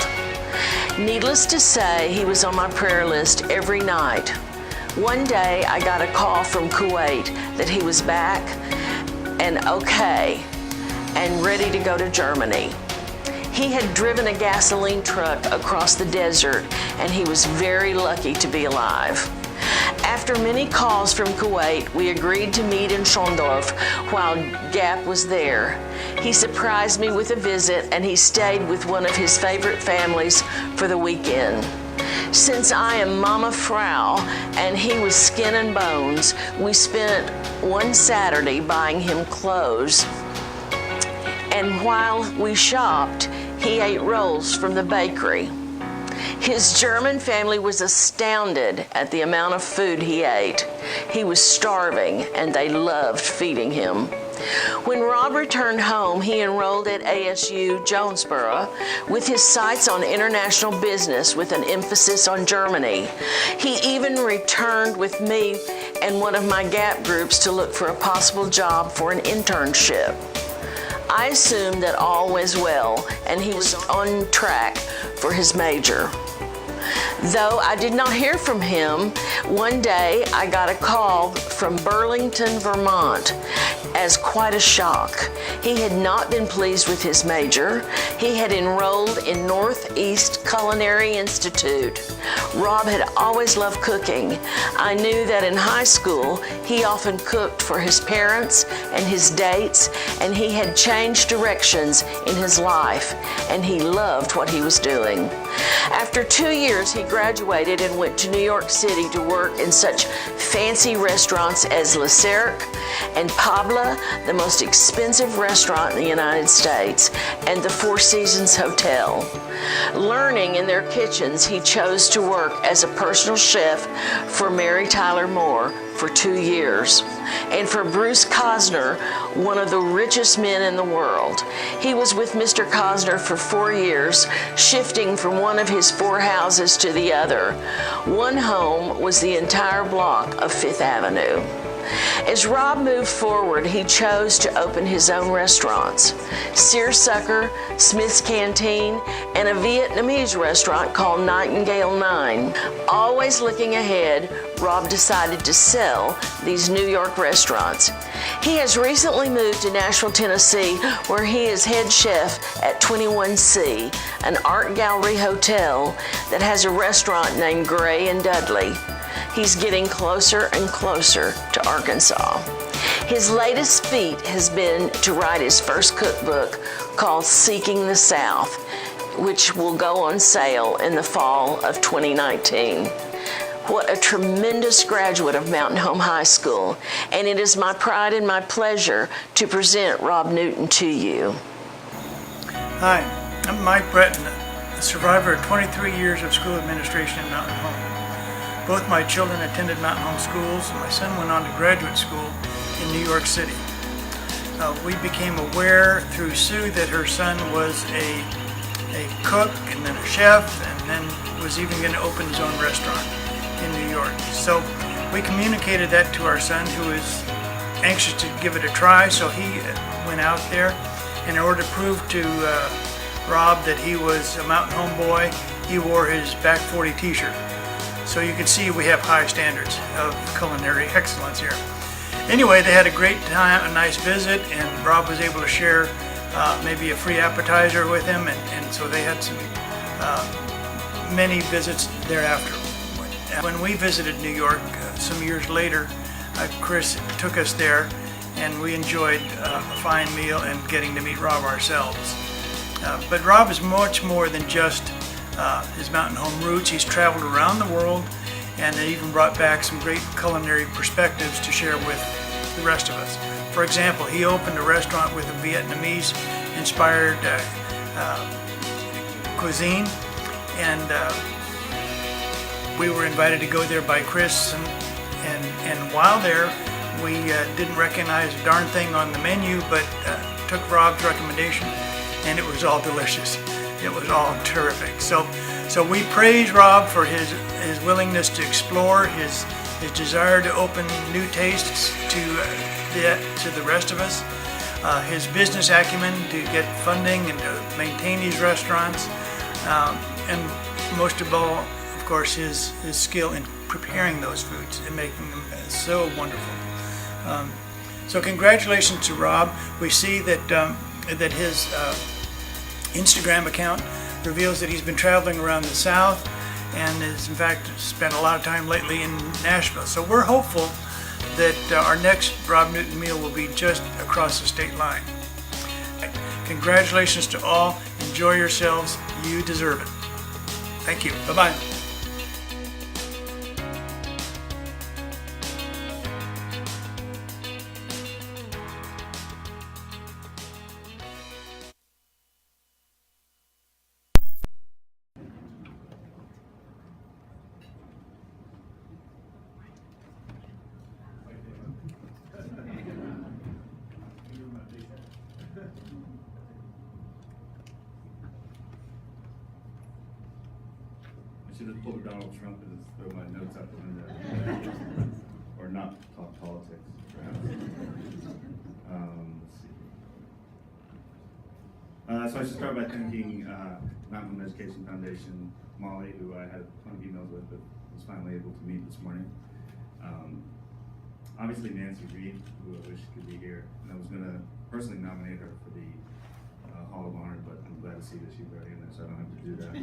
Needless to say, he was on my prayer list every night. One day I got a call from Kuwait that he was back and okay and ready to go to Germany. He had driven a gasoline truck across the desert, and he was very lucky to be alive. After many calls from Kuwait, we agreed to meet in Schondorf while Gap was there. He surprised me with a visit, and he stayed with one of his favorite families for the weekend. Since I am Mama Frau and he was skin and bones, we spent one Saturday buying him clothes. And while we shopped, he ate rolls from the bakery. His German family was astounded at the amount of food he ate. He was starving, and they loved feeding him. When Rob returned home, he enrolled at ASU Jonesboro with his sights on international business with an emphasis on Germany. He even returned with me and one of my Gap groups to look for a possible job for an internship. I assumed that all was well, and he was on track for his major. Though I did not hear from him, one day I got a call from Burlington, Vermont, as quite a shock. He had not been pleased with his major. He had enrolled in Northeast Culinary Institute. Rob had always loved cooking. I knew that in high school he often cooked for his parents and his dates, and he had changed directions in his life, and he loved what he was doing. After 2 years, he graduated and went to New York City to work in such fancy restaurants as Le Cirque and Pabla, the most expensive restaurant in the United States, and the Four Seasons Hotel. Learning in their kitchens, he chose to work as a personal chef for Mary Tyler Moore for 2 years, and for Bruce Cosner, one of the richest men in the world. He was with Mr. Cosner for 4 years, shifting from one of his 4 houses to the other. One home was the entire block of Fifth Avenue. As Rob moved forward, he chose to open his own restaurants: Seersucker, Smith's Canteen, and a Vietnamese restaurant called Nightingale 9. Always looking ahead, Rob decided to sell these New York restaurants. He has recently moved to Nashville, Tennessee, where he is head chef at 21C, an art gallery hotel that has a restaurant named Gray and Dudley. He's getting closer and closer to Arkansas. His latest feat has been to write his first cookbook called Seeking the South, which will go on sale in the fall of 2019. What a tremendous graduate of Mountain Home High School, and it is my pride and my pleasure to present Rob Newton to you. Hi, I'm Mike Breton, a survivor of 23 years of school administration at Mountain Home. Both my children attended Mountain Home schools, and my son went on to graduate school in New York City. We became aware through Sue that her son was a cook and then a chef, and then was even going to open his own restaurant in New York. So we communicated that to our son, who is anxious to give it a try, so he went out there. And in order to prove to Rob that he was a Mountain Home boy, he wore his back 40 t-shirt. So you can see we have high standards of culinary excellence here. Anyway, they had a great time, a nice visit, and Rob was able to share maybe a free appetizer with him, and so they had some many visits thereafter. When we visited New York some years later, Chris took us there, and we enjoyed a fine meal and getting to meet Rob ourselves. But Rob is much more than just his mountain home roots. He's traveled around the world and even brought back some great culinary perspectives to share with the rest of us. For example, he opened a restaurant with a Vietnamese-inspired cuisine, and we were invited to go there by Chris, and while there, we didn't recognize a darn thing on the menu, but took Rob's recommendation, and it was all delicious. It was all terrific. So we praise Rob for his willingness to explore, his desire to open new tastes to the rest of us, his business acumen to get funding and to maintain these restaurants, and most of all, of course, his skill in preparing those foods and making them so wonderful. So congratulations to Rob. We see that that his Instagram account reveals that he's been traveling around the South and has in fact spent a lot of time lately in Nashville. So we're hopeful that our next Rob Newton meal will be just across the state line. Congratulations to all. Enjoy yourselves. You deserve it. Thank you. Bye-bye. I should have pulled a Donald Trump and just throw my notes out the window. Or not talk politics, perhaps. Let's see. So I should start by thanking Mountain Home Education Foundation, Molly, who I had a ton of emails with, but was finally able to meet this morning. Obviously Nancy Reed, who I wish could be here, and I was going to personally nominate her for the Hall of Honor, but I'm glad to see that she's already in there, so I don't have to do that.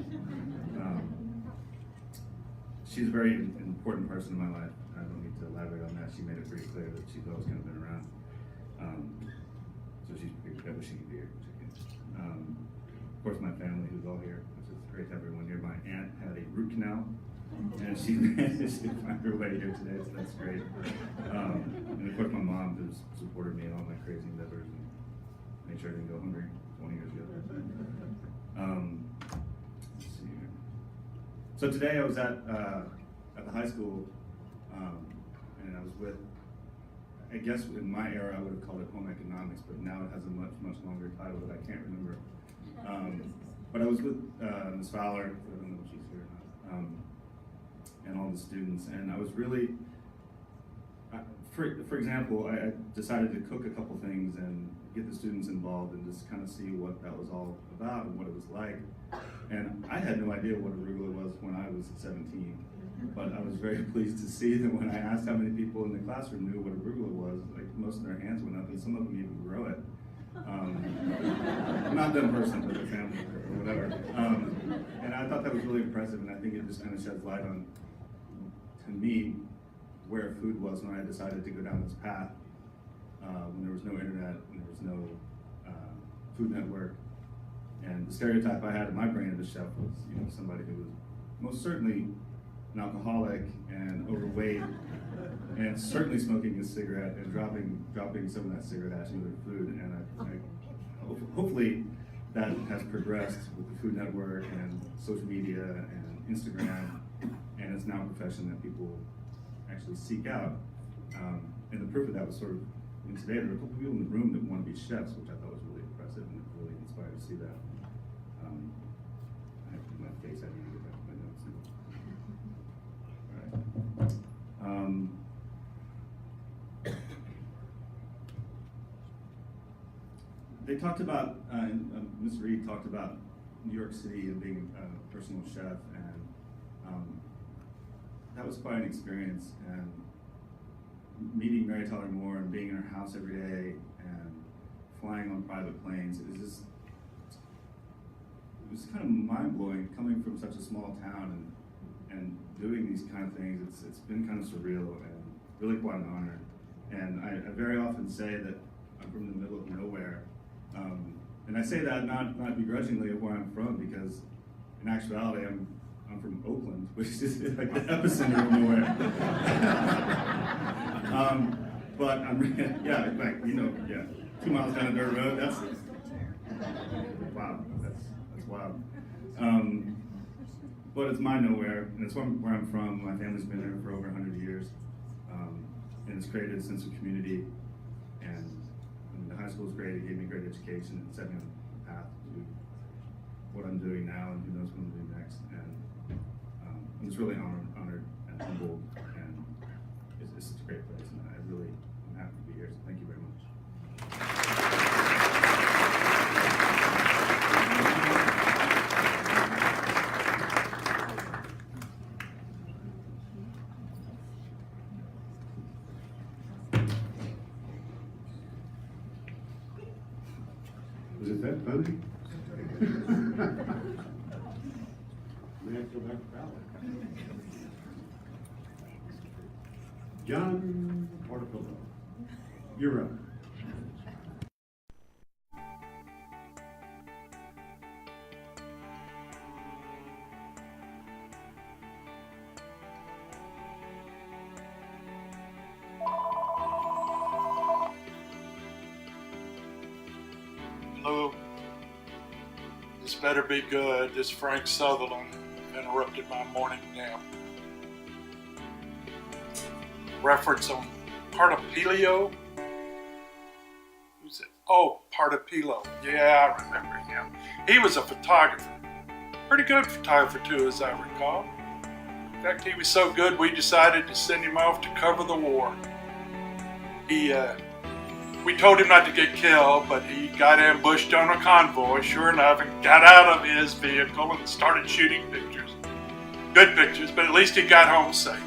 She's a very important person in my life. I don't need to elaborate on that. She made it pretty clear that she's always kind of been around. So she's pretty good, she can be here. Of course, my family, who's all here, which is great to have everyone here. My aunt had a root canal, and she managed to find her way here today, so that's great. And of course, my mom, who's supported me in all my crazy endeavors and made sure I didn't go hungry 20 years ago. Let's see here. So today I was at the high school, and I was with, I guess in my era I would have called it home economics, but now it has a much longer title that I can't remember. But I was with Ms. Fowler, I don't know if she's here or not, and all the students, and I was really, for example, I decided to cook a couple things and get the students involved and just kind of see what that was all about and what it was like. And I had no idea what arugula was when I was 17, but I was very pleased to see that when I asked how many people in the classroom knew what arugula was, like most of their hands went up and some of them even grow it. Not them personally, but their family or whatever. And I thought that was really impressive, and I think it just kind of sheds light on, to me, where food was when I decided to go down this path, when there was no internet, when there was no Food Network. And the stereotype I had in my brain of a chef was, you know, somebody who was most certainly an alcoholic and overweight, and certainly smoking a cigarette and dropping some of that cigarette ash into their food. And hopefully that has progressed with the Food Network and social media and Instagram, and it's now a profession that people actually seek out. And the proof of that was sort of in today. There were a couple people in the room that want to be chefs, which I thought was really impressive and really inspired to see that. I have my face, I need to get back to my notes. All right. They talked about, Ms. Reed talked about New York City and being a personal chef, and that was quite an experience. And meeting Mary Tyler Moore and being in her house every day and flying on private planes, it was kind of mind-blowing coming from such a small town and doing these kind of things. It's been kind of surreal and really quite an honor. And I very often say that I'm from the middle of nowhere. And I say that not begrudgingly of where I'm from, because in actuality I'm from Oakland, which is like the epicenter of nowhere. But I'm, yeah, like, 2 miles down a dirt road, that's wow, that's wild. But it's my nowhere, and it's where I'm from. My family's been there for over 100 years, and it's created a sense of community. And the high school is great. It gave me a great education and set me on the path to what I'm doing now, and who knows what I'm doing next. And I'm just really honored and humbled, and it's such a great place, and I'm happy to be here. So thank you very much. Was it that funny? May I go back to ballot? John Portofillo, you're up. Hello. This better be good. This Frank Sutherland interrupted my morning nap. Reference on Partapilio? Who's it? Oh, Partapillo. Yeah, I remember him. He was a photographer. Pretty good photographer too, as I recall. In fact, he was so good we decided to send him off to cover the war. We told him not to get killed, but he got ambushed on a convoy, sure enough, and got out of his vehicle and started shooting pictures. Good pictures, but at least he got home safe.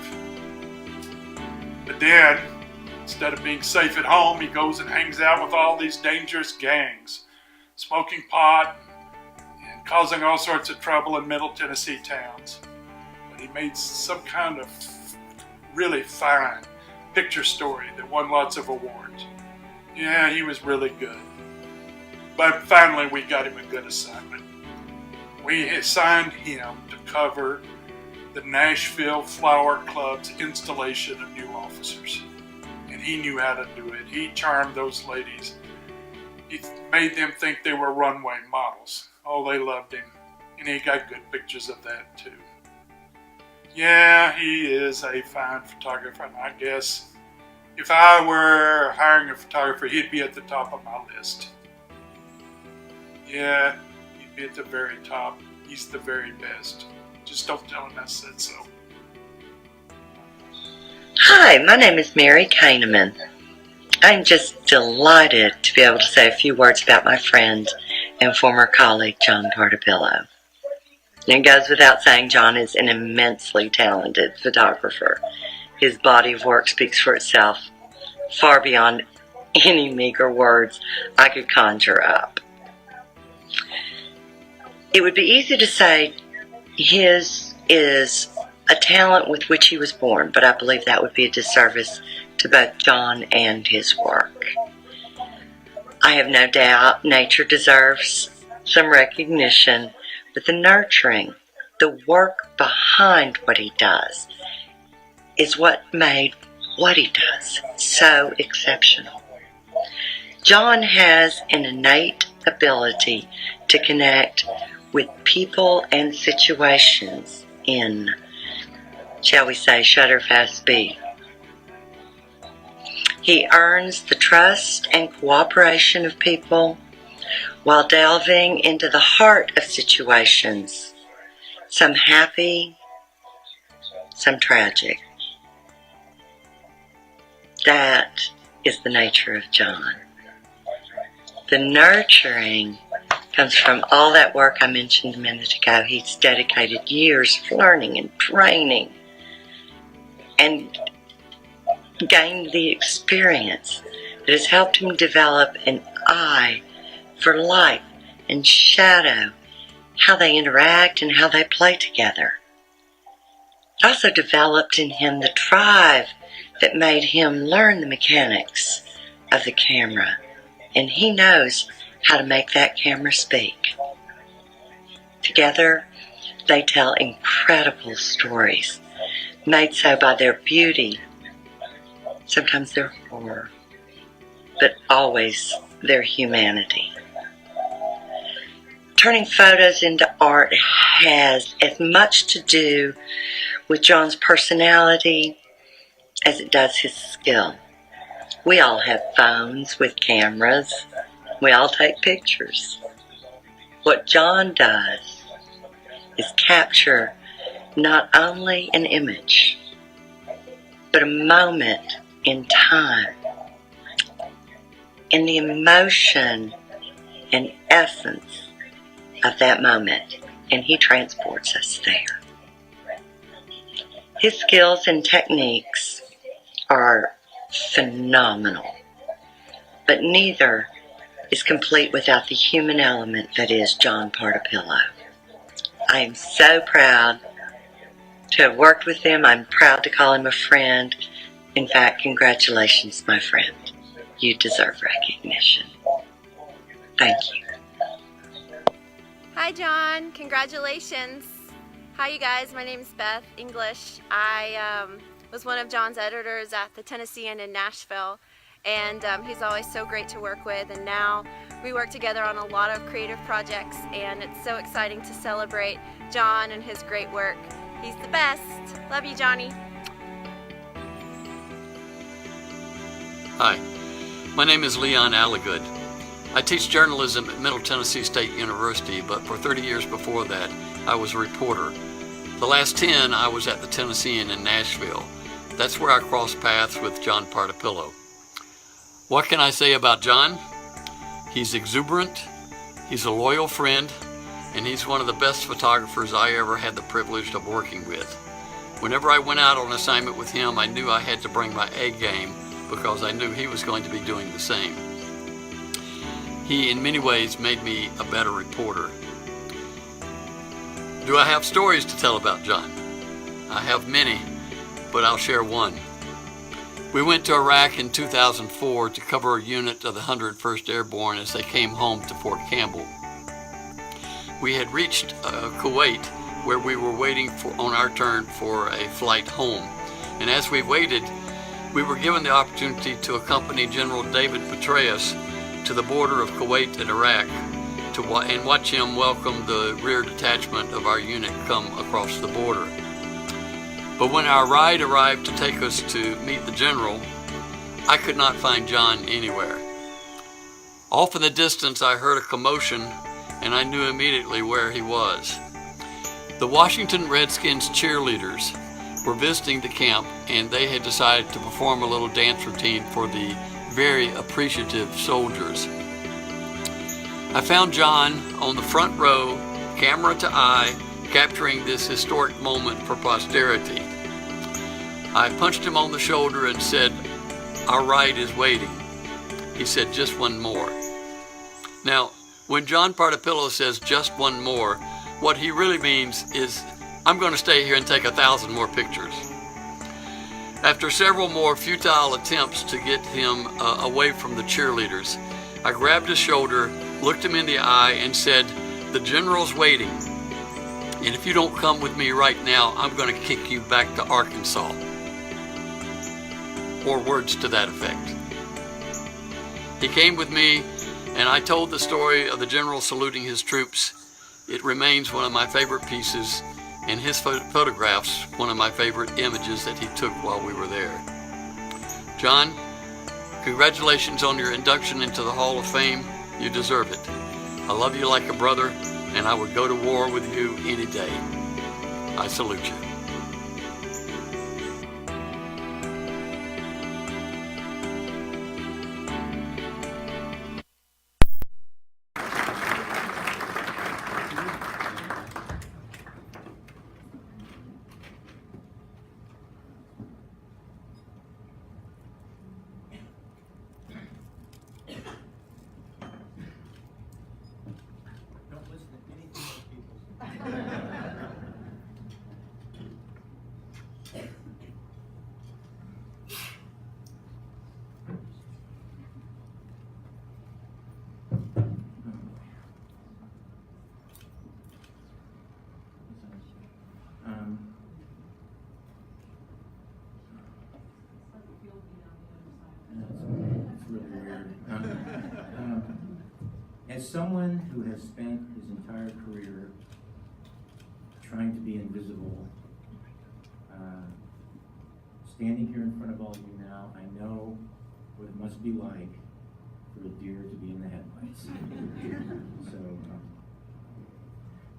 But then, instead of being safe at home, he goes and hangs out with all these dangerous gangs, smoking pot and causing all sorts of trouble in Middle Tennessee towns. But he made some kind of really fine picture story that won lots of awards. Yeah, he was really good. But finally, we got him a good assignment. We assigned him to cover the Nashville Flower Club's installation of new officers. And he knew how to do it. He charmed those ladies. He made them think they were runway models. Oh, they loved him. And he got good pictures of that, too. Yeah, he is a fine photographer, and I guess if I were hiring a photographer, he'd be at the top of my list. Yeah, he'd be at the very top. He's the very best. Just don't tell him I said so. Hi, my name is Mary Kahneman. I'm just delighted to be able to say a few words about my friend and former colleague, John Partapillo. It goes without saying, John is an immensely talented photographer. His body of work speaks for itself, far beyond any meager words I could conjure up. It would be easy to say his is a talent with which he was born, but I believe that would be a disservice to both John and his work. I have no doubt nature deserves some recognition, but the nurturing, the work behind what he does, is what made what he does so exceptional. John has an innate ability to connect with people and situations in, shall we say, shutter-fast speed. He earns the trust and cooperation of people while delving into the heart of situations, some happy, some tragic. That is the nature of John. The nurturing comes from all that work I mentioned a minute ago. He's dedicated years of learning and training and gained the experience that has helped him develop an eye for light and shadow, how they interact and how they play together. It also developed in him the drive that made him learn the mechanics of the camera, and he knows how to make that camera speak. Together, they tell incredible stories, made so by their beauty, sometimes their horror, but always their humanity. Turning photos into art has as much to do with John's personality as it does his skill. We all have phones with cameras. We all take pictures. What John does is capture not only an image, but a moment in time, in the emotion and essence of that moment, and he transports us there. His skills and techniques are phenomenal, but neither is complete without the human element that is John Partapillo. I am so proud to have worked with him. I'm proud to call him a friend. In fact, congratulations, my friend. You deserve recognition. Thank you. Hi, John. Congratulations. Hi, you guys. My name is Beth English. I was one of John's editors at the Tennessean in Nashville, and he's always so great to work with, and now we work together on a lot of creative projects, and it's so exciting to celebrate John and his great work. He's the best. Love you, Johnny. Hi, my name is Leon Allagood. I teach journalism at Middle Tennessee State University, but for 30 years before that, I was a reporter. The last 10, I was at the Tennessean in Nashville. That's where I crossed paths with John Partapillo. What can I say about John? He's exuberant, he's a loyal friend, and he's one of the best photographers I ever had the privilege of working with. Whenever I went out on assignment with him, I knew I had to bring my A game because I knew he was going to be doing the same. He, in many ways, made me a better reporter. Do I have stories to tell about John? I have many, but I'll share one. We went to Iraq in 2004 to cover a unit of the 101st Airborne as they came home to Fort Campbell. We had reached Kuwait, where we were waiting on our turn for a flight home. And as we waited, we were given the opportunity to accompany General David Petraeus to the border of Kuwait and Iraq and watch him welcome the rear detachment of our unit come across the border. But when our ride arrived to take us to meet the general, I could not find John anywhere. Off in the distance, I heard a commotion, and I knew immediately where he was. The Washington Redskins cheerleaders were visiting the camp, and they had decided to perform a little dance routine for the very appreciative soldiers. I found John on the front row, camera to eye, capturing this historic moment for posterity. I punched him on the shoulder and said, "Our ride is waiting." He said, "Just one more." Now, when John Partapillo says just one more, what he really means is, I'm going to stay here and take 1,000 more pictures. After several more futile attempts to get him away from the cheerleaders, I grabbed his shoulder, looked him in the eye, and said, "The general's waiting, and if you don't come with me right now, I'm going to kick you back to Arkansas." Or words to that effect. He came with me, and I told the story of the general saluting his troops. It remains one of my favorite pieces, and his photographs one of my favorite images that he took while we were there. John, congratulations on your induction into the Hall of Fame. You deserve it. I love you like a brother, and I would go to war with you any day. I salute you. As someone who has spent his entire career trying to be invisible, standing here in front of all of you now, I know what it must be like for a deer to be in the headlights. So,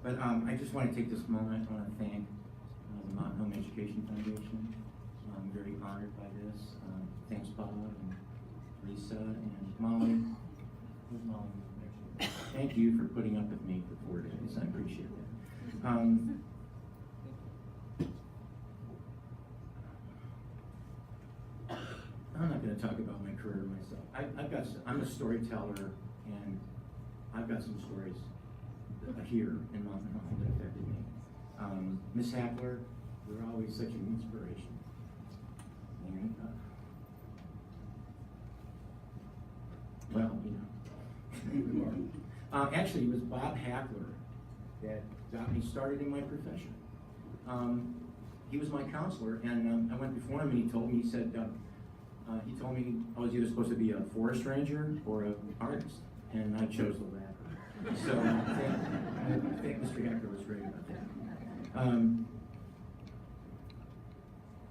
I just want to take this moment. I want to thank the Mountain Home Education Foundation. I'm very honored by this. Thanks, Bob and Lisa and Molly. Where's Molly? Thank you for putting up with me for 4 days. I appreciate that. I'm not going to talk about my career myself. I'm a storyteller, and I've got some stories here in Mountain Home that affected me. Miss Hackler, you're always such an inspiration. And, well, you know. Actually, it was Bob Hackler that got me started in my profession. He was my counselor, and I went before him, and he told me, he told me I was either supposed to be a forest ranger or an artist, and I chose the latter. So I think Mr. Hackler was great about that.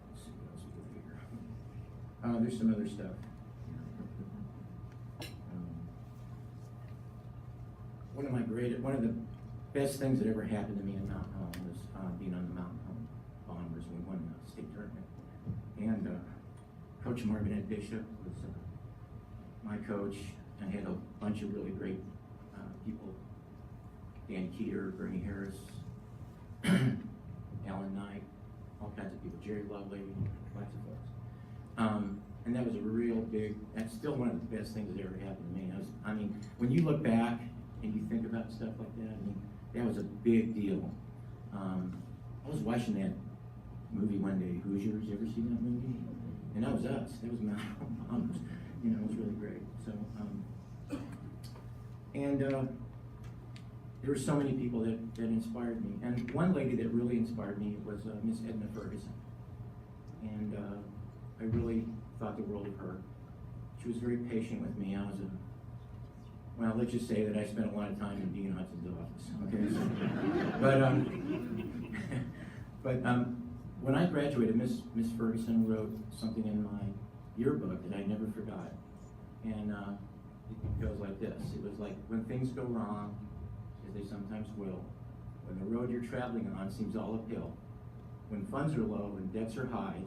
Let's see what else we got here. There's some other stuff. One of the best things that ever happened to me in Mountain Home was being on the Mountain Home Bombers when we won the state tournament. And Coach Marvin Bishop was my coach. I had a bunch of really great people: Dan Keeter, Bernie Harris, Alan Knight, all kinds of people, Jerry Lovely, lots of folks. And that was a real big, that's still one of the best things that ever happened to me. I mean, when you look back and you think about stuff like that, I mean, that was a big deal. I was watching that movie one day, Hoosiers. You ever seen that movie? And that was us. That was Mountain Home Bombers. You know, it was really great. So, there were so many people that inspired me. And one lady that really inspired me was Miss Edna Ferguson. And I really thought the world of her. She was very patient with me. Well, let's just say that I spent a lot of time in Dean Hudson's office. Okay, so, when I graduated, Miss Ferguson wrote something in my yearbook that I never forgot, and it goes like this. It was like, when things go wrong, as they sometimes will, when the road you're traveling on seems all uphill, when funds are low and debts are high,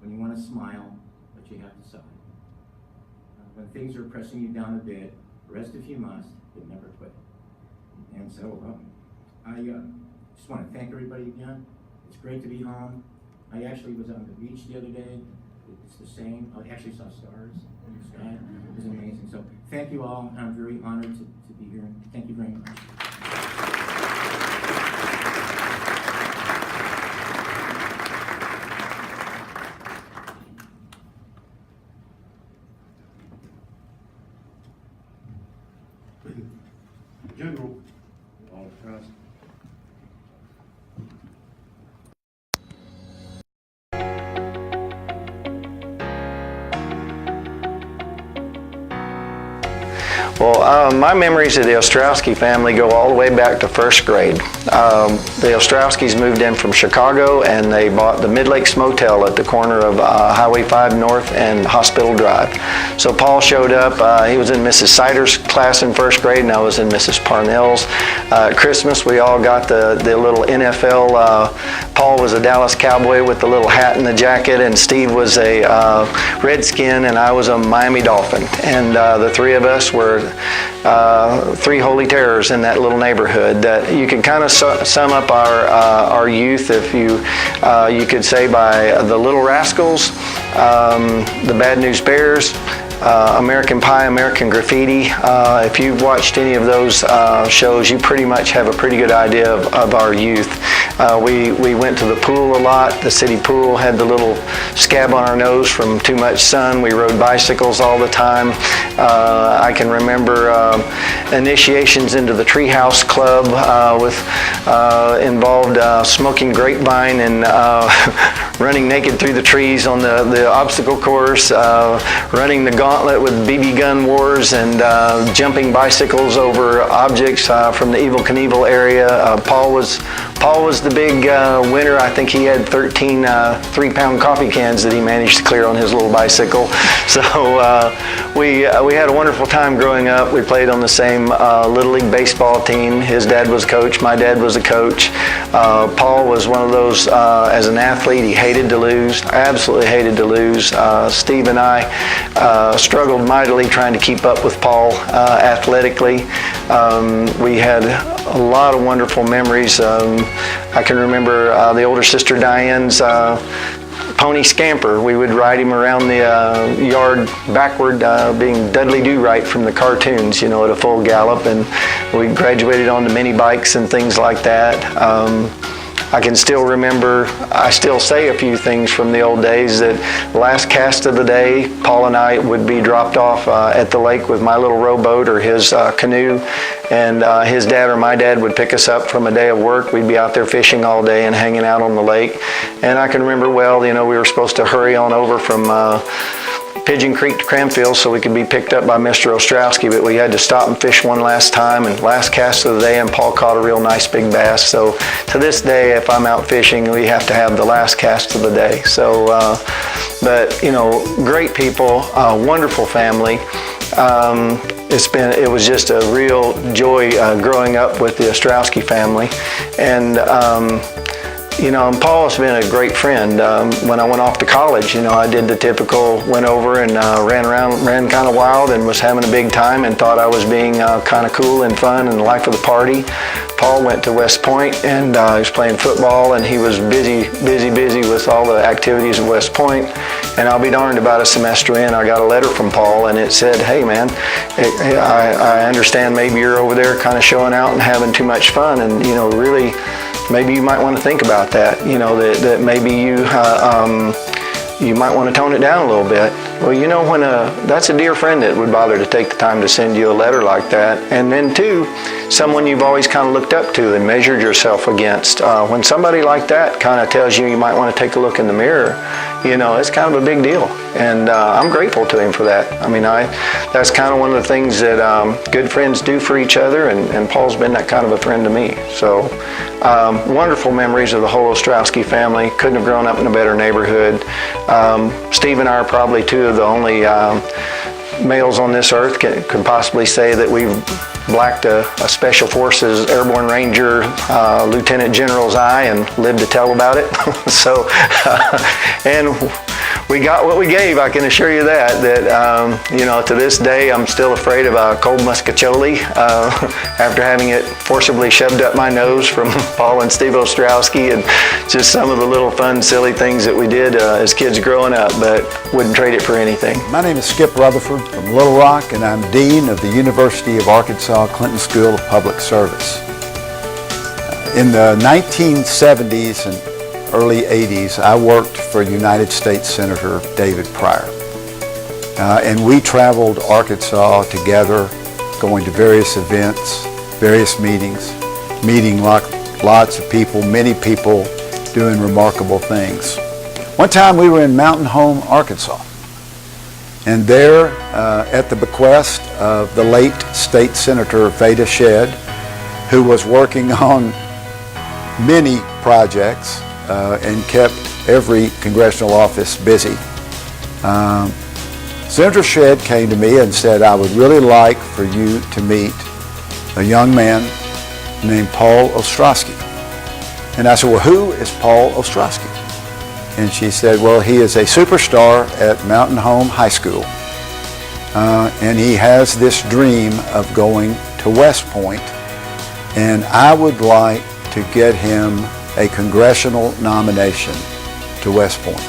when you want to smile but you have to sigh, when things are pressing you down a bit, rest if you must, but never quit. And so I just want to thank everybody again. It's great to be home. I actually was on the beach the other day. It's the same. I actually saw stars in the sky. It was amazing. So thank you all. I'm very honored to be here. Thank you very much. General, all trust. Well, my memories of the Ostrowski family go all the way back to first grade. The Ostrowskis moved in from Chicago, and they bought the Mid-Lakes Motel at the corner of Highway 5 North and Hospital Drive. So Paul showed up. He was in Mrs. Sider's class in first grade, and I was in Mrs. Parnell's. At Christmas, we all got the little NFL. Paul was a Dallas Cowboy with the little hat and the jacket, and Steve was a Redskin, and I was a Miami Dolphin. And the three of us were three holy terrors in that little neighborhood. That you could kind of sum up our youth, if you could say, by the Little Rascals, the Bad News Bears, American Pie, American Graffiti. If you've watched any of those shows, you pretty much have a pretty good idea of our youth. We went to the pool a lot. The city pool had the little scab on our nose from too much sun. We rode bicycles all the time. I can remember initiations into the Treehouse Club involved smoking grapevine and running naked through the trees on the obstacle course, running the gauntlet gauntlet with BB gun wars and jumping bicycles over objects from the Evel Knievel area. Paul was the big winner. I think he had 13 3-pound coffee cans that he managed to clear on his little bicycle. So we had a wonderful time growing up. We played on the same Little League baseball team. His dad was coach. My dad was a coach. Paul was one of those, as an athlete, he hated to lose, absolutely hated to lose. Steve and I struggled mightily trying to keep up with Paul athletically. We had a lot of wonderful memories. I can remember the older sister Diane's pony Scamper. We would ride him around the yard backward, being Dudley Do-Right from the cartoons, at a full gallop, and we graduated onto mini bikes and things like that. I can still remember, I still say a few things from the old days. That last cast of the day, Paul and I would be dropped off at the lake with my little rowboat or his canoe, and his dad or my dad would pick us up from a day of work. We'd be out there fishing all day and hanging out on the lake. And I can remember, well, we were supposed to hurry on over from Pigeon Creek to Cranfield so we could be picked up by Mr. Ostrowski, but we had to stop and fish one last time, and last cast of the day, and Paul caught a real nice big bass. So to this day, if I'm out fishing, we have to have the last cast of the day. So, but great people, wonderful family. It was just a real joy growing up with the Ostrowski family, and and Paul has been a great friend. When I went off to college, I did the typical, went over and ran kind of wild and was having a big time and thought I was being kind of cool and fun and the life of the party. Paul went to West Point and he was playing football, and he was busy with all the activities of West Point. And I'll be darned, about a semester in, I got a letter from Paul, and it said, "Hey man, I understand maybe you're over there kind of showing out and having too much fun, and really, maybe you might want to think about that, that maybe you might want to tone it down a little bit." Well, that's a dear friend that would bother to take the time to send you a letter like that. And then too, someone you've always kind of looked up to and measured yourself against. When somebody like that kind of tells you might want to take a look in the mirror, it's kind of a big deal. And I'm grateful to him for that. That's kind of one of the things that good friends do for each other, and Paul's been that kind of a friend to me. So wonderful memories of the whole Ostrowski family. Couldn't have grown up in a better neighborhood. Steve and I are probably two of the only males on this earth can possibly say that we've blacked a Special Forces Airborne Ranger Lieutenant General's eye and lived to tell about it. So, and we got what we gave, I can assure you that, to this day, I'm still afraid of a cold muscatoli after having it forcibly shoved up my nose from Paul and Steve Ostrowski, and just some of the little fun, silly things that we did as kids growing up, but wouldn't trade it for anything. My name is Skip Rutherford from Little Rock, and I'm Dean of the University of Arkansas Clinton School of Public Service. In the 1970s and early 80s, I worked for United States Senator David Pryor. And we traveled Arkansas together, going to various events, various meetings, meeting lots of people, many people doing remarkable things. One time we were in Mountain Home, Arkansas. And there, at the bequest of the late State Senator Veda Shedd, who was working on many projects and kept every congressional office busy, Senator Shedd came to me and said, "I would really like for you to meet a young man named Paul Ostrowski." And I said, "Well, who is Paul Ostrowski?" And she said, "Well, he is a superstar at Mountain Home High School, and he has this dream of going to West Point, and I would like to get him a congressional nomination to West Point.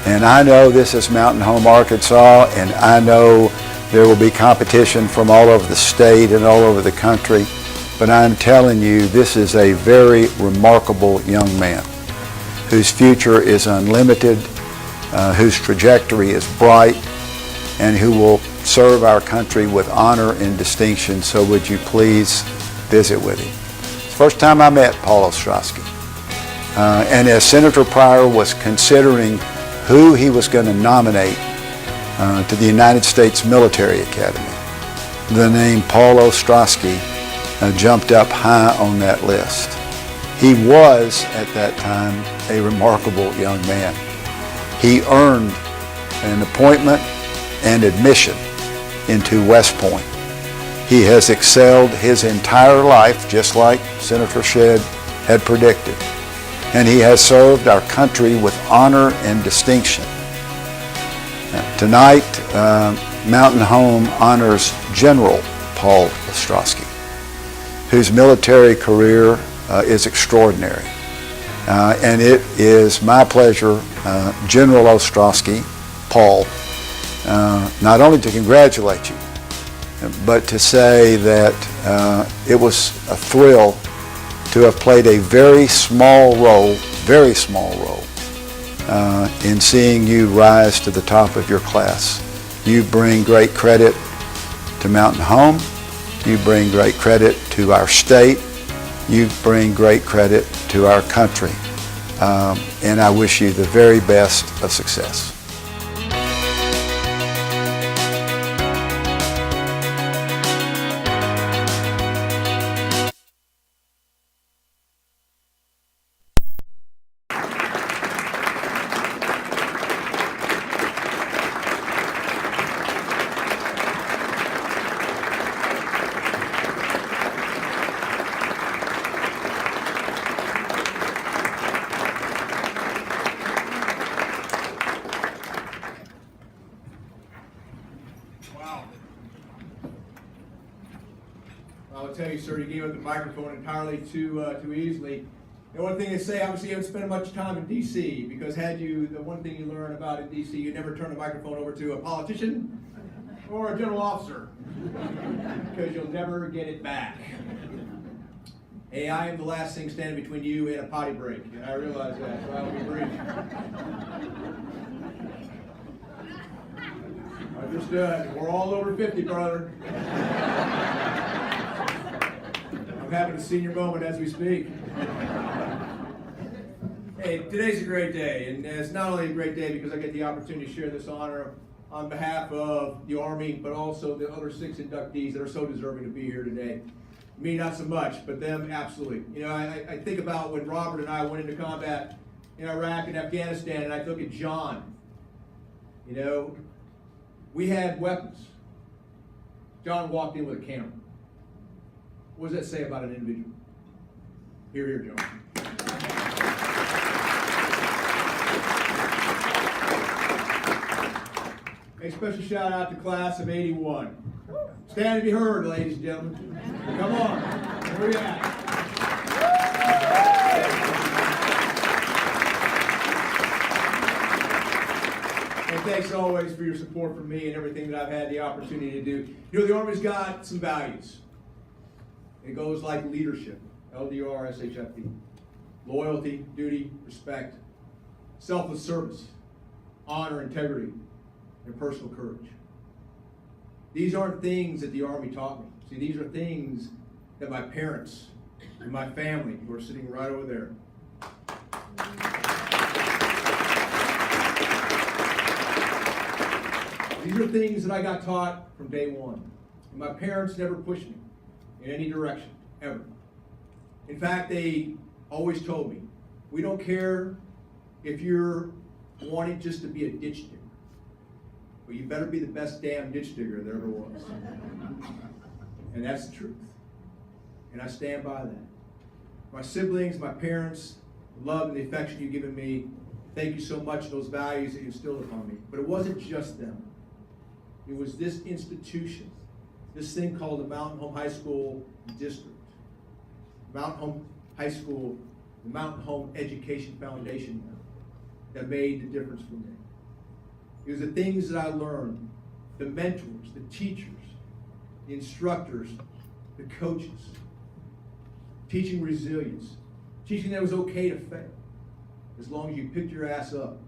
And I know this is Mountain Home, Arkansas, and I know there will be competition from all over the state and all over the country, but I'm telling you, this is a very remarkable young man whose future is unlimited, whose trajectory is bright, and who will serve our country with honor and distinction. So would you please visit with him?" It's the first time I met Paul Ostrowski. And as Senator Pryor was considering who he was going to nominate to the United States Military Academy. The name Paul Ostrowski jumped up high on that list. He was, at that time, a remarkable young man. He earned an appointment and admission into West Point. He has excelled his entire life, just like Senator Shedd had predicted. And he has served our country with honor and distinction. Tonight, Mountain Home honors General Paul Ostrowski, whose military career is extraordinary. And it is my pleasure, General Ostrowski, Paul, not only to congratulate you, but to say that it was a thrill to have played a very small role in seeing you rise to the top of your class. You bring great credit to Mountain Home. You bring great credit to our state. You bring great credit to our country. And I wish you the very best of success. I'll tell you, sir, you gave up the microphone entirely too easily. The one thing they say, obviously, you haven't spent much time in D.C. because the one thing you learn about in D.C., you never turn the microphone over to a politician or a general officer because you'll never get it back. Hey, I am the last thing standing between you and a potty break, and I realize that, so I'll be brief. Understood. We're all over 50, brother. I'm having a senior moment as we speak. Hey, today's a great day, and it's not only a great day because I get the opportunity to share this honor on behalf of the Army, but also the other 6 inductees that are so deserving to be here today. Me, not so much, but them, absolutely. You know, I think about when Robert and I went into combat in Iraq and Afghanistan, and I look at John. You know, we had weapons. John walked in with a camera. What does that say about an individual? Here, here, John. A special shout out to class of 81. Stand to be heard, ladies and gentlemen. Come on, where are you at? And thanks always for your support for me and everything that I've had the opportunity to do. You know, the Army's got some values. It goes like leadership, LDR, MHEF FB. Loyalty, duty, respect, selfless service, honor, integrity, and personal courage. These aren't things that the Army taught me. See, these are things that my parents and my family, who are sitting right over there, these are things that I got taught from day one. And my parents never pushed me in any direction, ever. In fact, they always told me, we don't care if you're wanting just to be a ditch digger, but you better be the best damn ditch digger there ever was. And that's the truth. And I stand by that. My siblings, my parents, the love and the affection you've given me, thank you so much for those values that you instilled upon me. But it wasn't just them. It was this institution, this thing called the Mountain Home High School District. Mountain Home High School, the Mountain Home Education Foundation that made the difference for me. It was the things that I learned, the mentors, the teachers, the instructors, the coaches, teaching resilience, teaching that it was okay to fail, as long as you picked your ass up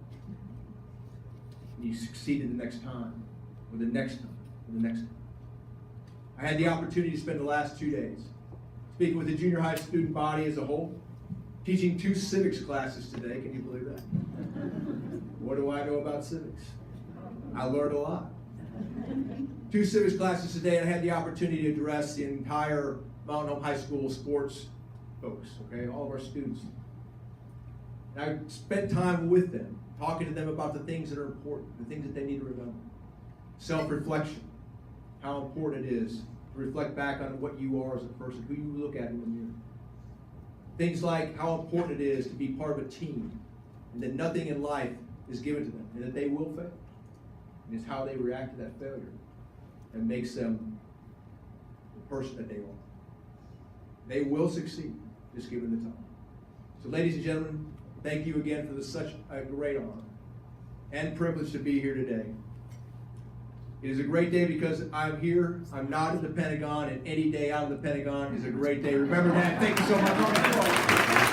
and you succeeded the next time, or the next time, or the next time. I had the opportunity to spend the last 2 days speaking with the junior high student body as a whole, teaching 2 civics classes today. Can you believe that? What do I know about civics? I learned a lot. 2 civics classes today, and I had the opportunity to address the entire Mountain Home High School sports folks, okay, all of our students. And I spent time with them, talking to them about the things that are important, the things that they need to remember. Self-reflection, how important it is to reflect back on what you are as a person, who you look at in the mirror. Things like how important it is to be part of a team, and that nothing in life is given to them, and that they will fail. And it's how they react to that failure that makes them the person that they are. They will succeed, just given the time. So ladies and gentlemen, thank you again for such a great honor and privilege to be here today. It is a great day because I'm here, I'm not at the Pentagon, and any day out of the Pentagon is a great day. Remember that. Thank you so much.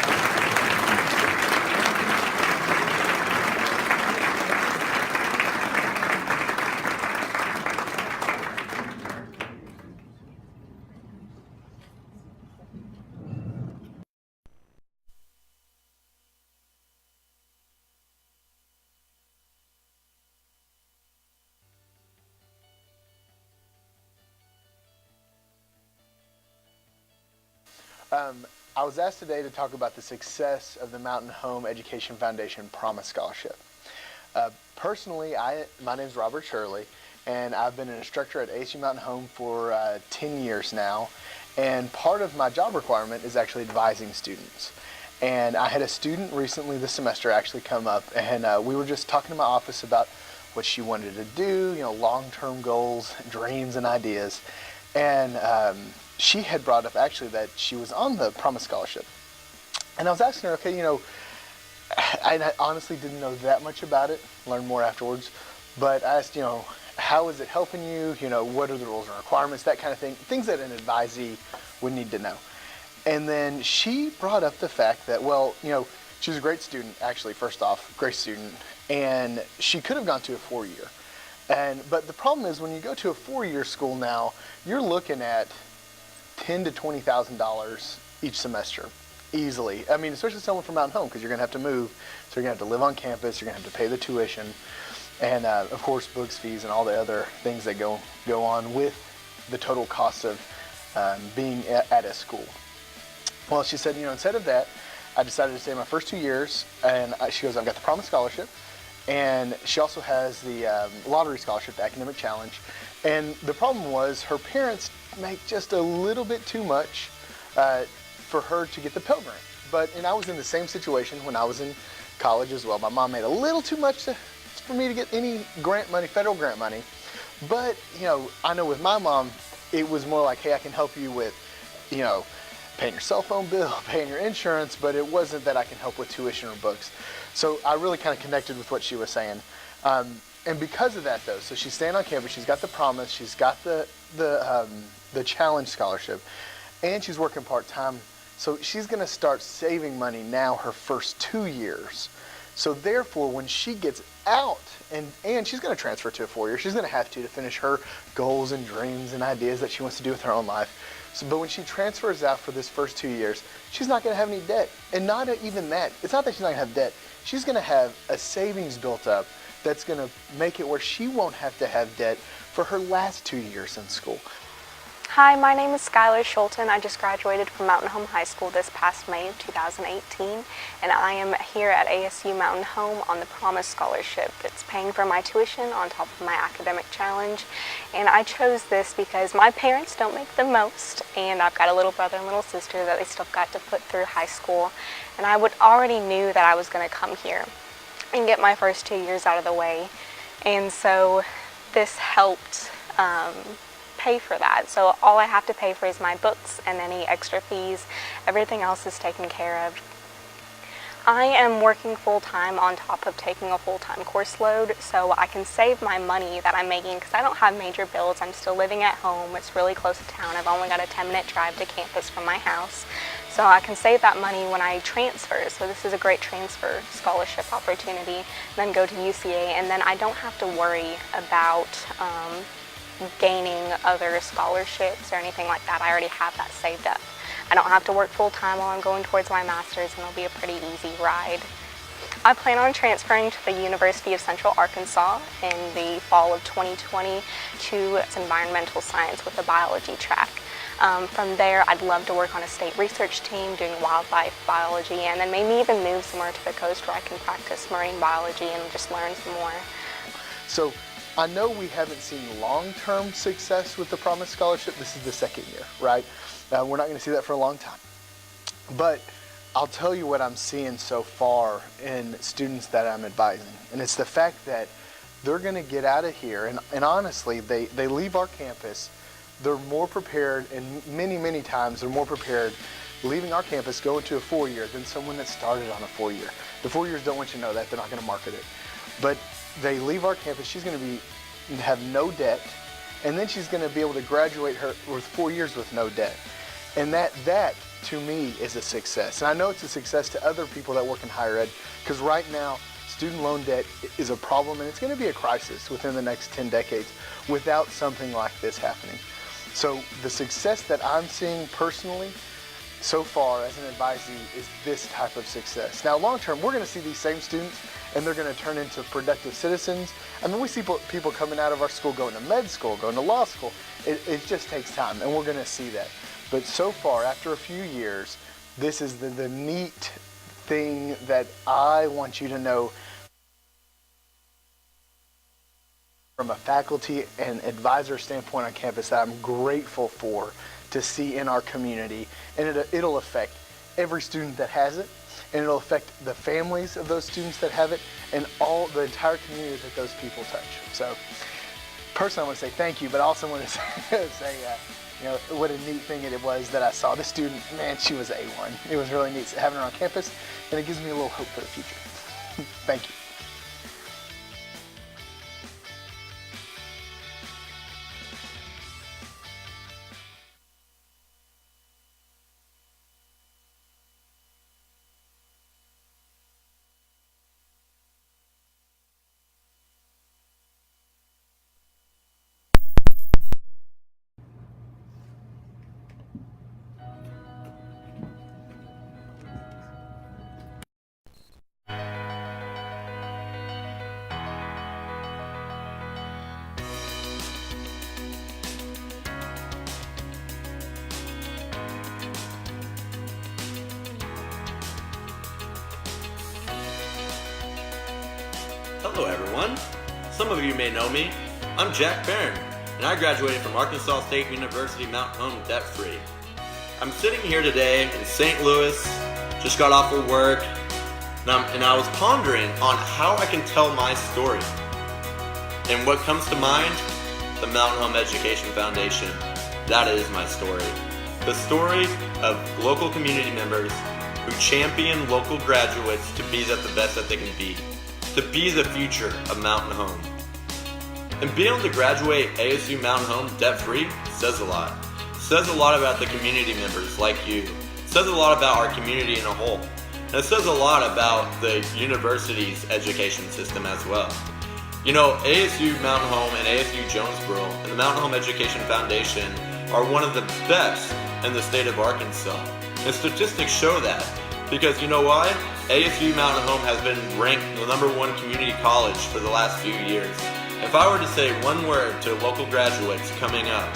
I was asked today to talk about the success of the Mountain Home Education Foundation Promise Scholarship. Personally, my name is Robert Shirley, and I've been an instructor at ASU Mountain Home for 10 years now, and part of my job requirement is actually advising students. And I had a student recently this semester actually come up, and we were just talking in my office about what she wanted to do, you know, long-term goals, dreams, and ideas. And she had brought up actually that she was on the Promise Scholarship. And I was asking her, okay, you know, I honestly didn't know that much about it, learned more afterwards, but I asked, you know, how is it helping you? You know, what are the rules and requirements, that kind of thing, things that an advisee would need to know. And then she brought up the fact that, well, you know, she was a great student, actually, first off, great student, and she could have gone to a 4-year. But the problem is when you go to a 4-year school now, you're looking at $10,000 to $20,000 each semester, easily. I mean, especially someone from Mountain Home, because you're going to have to move, so you're going to have to live on campus, you're going to have to pay the tuition, and of course books, fees, and all the other things that go on with the total cost of being at a school. Well, she said, you know, instead of that, I decided to stay my first 2 years, and she goes, I've got the Promise Scholarship, and she also has the lottery scholarship, the Academic Challenge. And the problem was her parents make just a little bit too much for her to get the Pell Grant. And I was in the same situation when I was in college as well. My mom made a little too much for me to get any grant money, federal grant money. But, you know, I know with my mom, it was more like, hey, I can help you with, you know, paying your cell phone bill, paying your insurance, but it wasn't that I can help with tuition or books. So I really kind of connected with what she was saying. And because of that, though, so she's staying on campus, she's got the Promise, she's got the Challenge Scholarship, and she's working part-time. So she's going to start saving money now her first 2 years. So therefore, when she gets out, and she's going to transfer to a 4-year, she's going to have to finish her goals and dreams and ideas that she wants to do with her own life. But when she transfers out for this first 2 years, she's not going to have any debt. And not even that. It's not that she's not going to have debt. She's going to have a savings built up that's going to make it where she won't have to have debt for her last 2 years in school. Hi, my name is Skylar Schulten. I just graduated from Mountain Home High School this past May of 2018, and I am here at ASU Mountain Home on the Promise Scholarship. It's paying for my tuition on top of my academic challenge, and I chose this because my parents don't make the most, and I've got a little brother and little sister that they still got to put through high school, and I already knew that I was going to come here and get my first 2 years out of the way, and so this helped pay for that. So all I have to pay for is my books and any extra fees. Everything else is taken care of. I am working full-time on top of taking a full-time course load, so I can save my money that I'm making because I don't have major bills. I'm still living at home. It's really close to town. I've only got a 10-minute drive to campus from my house. So I can save that money when I transfer. So this is a great transfer scholarship opportunity. Then go to UCA, and then I don't have to worry about gaining other scholarships or anything like that. I already have that saved up. I don't have to work full-time while I'm going towards my master's, and it'll be a pretty easy ride. I plan on transferring to the University of Central Arkansas in the fall of 2020 to environmental science with a biology track. From there, I'd love to work on a state research team doing wildlife biology, and then maybe even move somewhere to the coast where I can practice marine biology and just learn some more. So I know we haven't seen long-term success with the Promise Scholarship. This is the second year, right? We're not going to see that for a long time. But I'll tell you what I'm seeing so far in students that I'm advising. And it's the fact that they're going to get out of here, and honestly, they leave our campus, they're more prepared, and many times they're more prepared leaving our campus, going to a 4-year than someone that started on a 4-year. The 4-years don't want you to know that. They're not going to market it. But they leave our campus, she's going to have no debt, and then she's going to be able to graduate her with 4 years with no debt. And that to me is a success. And I know it's a success to other people that work in higher ed, because right now student loan debt is a problem, and it's going to be a crisis within the next 10 decades without something like this happening. So the success that I'm seeing personally so far as an advisee is this type of success. Now long term, we're going to see these same students and they're going to turn into productive citizens. I mean, we see people coming out of our school going to med school, going to law school. It just takes time, and we're going to see that. But so far, after a few years, this is the neat thing that I want you to know from a faculty and advisor standpoint on campus that I'm grateful for to see in our community. And it'll affect every student that has it, and it'll affect the families of those students that have it, and all the entire community that those people touch. So personally, I want to say thank you, but I also want to say you know, what a neat thing it was that I saw. This student, man, she was A1. It was really neat having her on campus, and it gives me a little hope for the future. Thank you. Hello everyone. Some of you may know me. I'm Jack Barron, and I graduated from Arkansas State University Mountain Home debt-free. I'm sitting here today in St. Louis, just got off of work, and I was pondering on how I can tell my story. And what comes to mind? The Mountain Home Education Foundation. That is my story. The story of local community members who champion local graduates to be at the best that they can be. To be the future of Mountain Home. And being able to graduate ASU Mountain Home debt-free says a lot. Says a lot about the community members like you. Says a lot about our community in a whole. And it says a lot about the university's education system as well. You know, ASU Mountain Home and ASU Jonesboro and the Mountain Home Education Foundation are one of the best in the state of Arkansas. And statistics show that. Because you know why? ASU Mountain Home has been ranked the #1 community college for the last few years. If I were to say one word to local graduates coming up,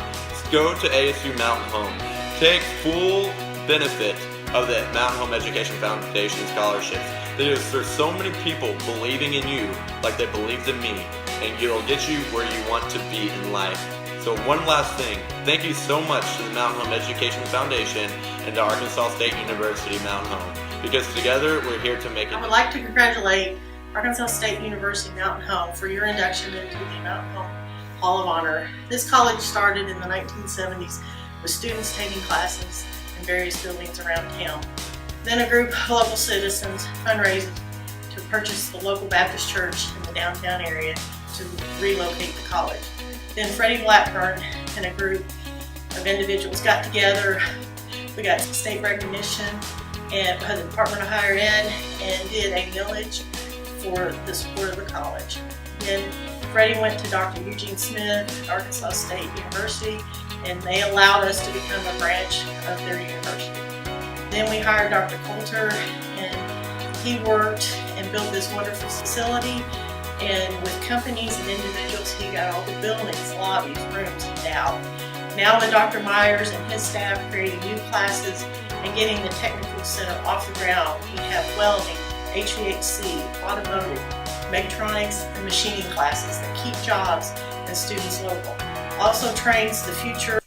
go to ASU Mountain Home. Take full benefit of the Mountain Home Education Foundation scholarships. There's so many people believing in you like they believed in me, and it'll get you where you want to be in life. So one last thing, thank you so much to the Mountain Home Education Foundation and to Arkansas State University Mountain Home, because together we're here to make it. I would like to congratulate Arkansas State University Mountain Home for your induction into the Mountain Home Hall of Honor. This college started in the 1970s with students taking classes in various buildings around town. Then a group of local citizens fundraised to purchase the local Baptist church in the downtown area to relocate the college. Then Freddie Blackburn and a group of individuals got together. We got state recognition and by the Department of Higher Ed and did a millage for the support of the college. Then Freddie went to Dr. Eugene Smith at Arkansas State University, and they allowed us to become a branch of their university. Then we hired Dr. Coulter, and He worked and built this wonderful facility, and with companies and individuals, he got all the buildings, lobbies, rooms endowed. Now with Dr. Myers and his staff creating new classes and getting the technical center off the ground, we have welding, HVAC, automotive, mechatronics, and machining classes that keep jobs and students local. Also trains the future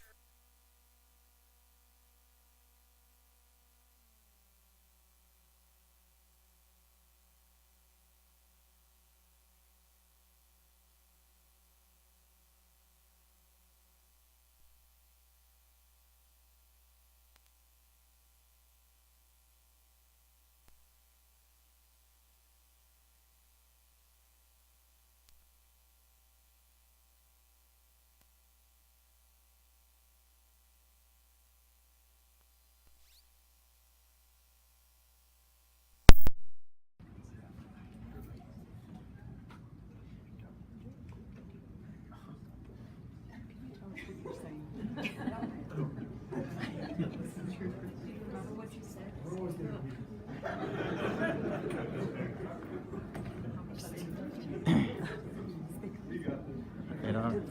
It on.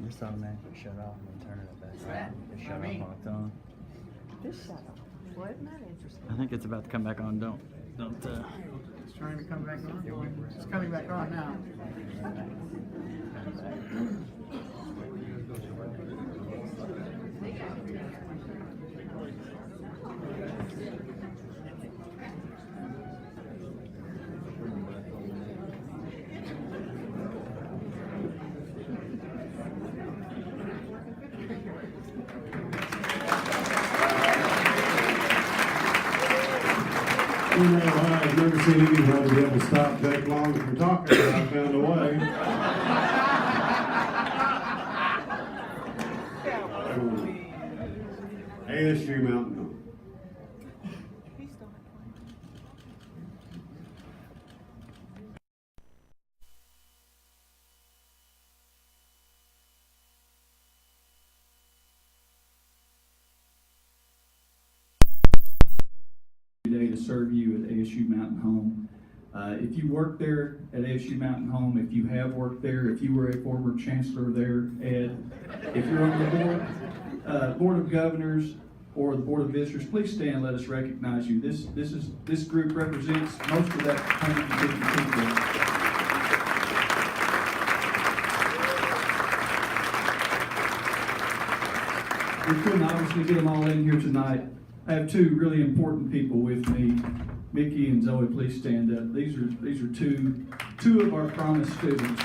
Just automatically shut off and then turn it back on. It shut off on its own. This shut off. Well, isn't that interesting? I think it's about to come back on. Don't. It's trying to come back on. It's coming back on now. You know, I've never seen anybody be able to stop that long from talking, but I found a way. ASU Mountain Home. Day to serve you at ASU Mountain Home. If you work there at ASU Mountain Home, if you have worked there, if you were a former chancellor there, Ed, if you're on the board of governors or the board of visitors, please stand and let us recognize you. This group represents most of that 150 people. We couldn't obviously get them all in here tonight. I have two really important people with me. Mickey and Zoe, please stand up. These are two of our promised students.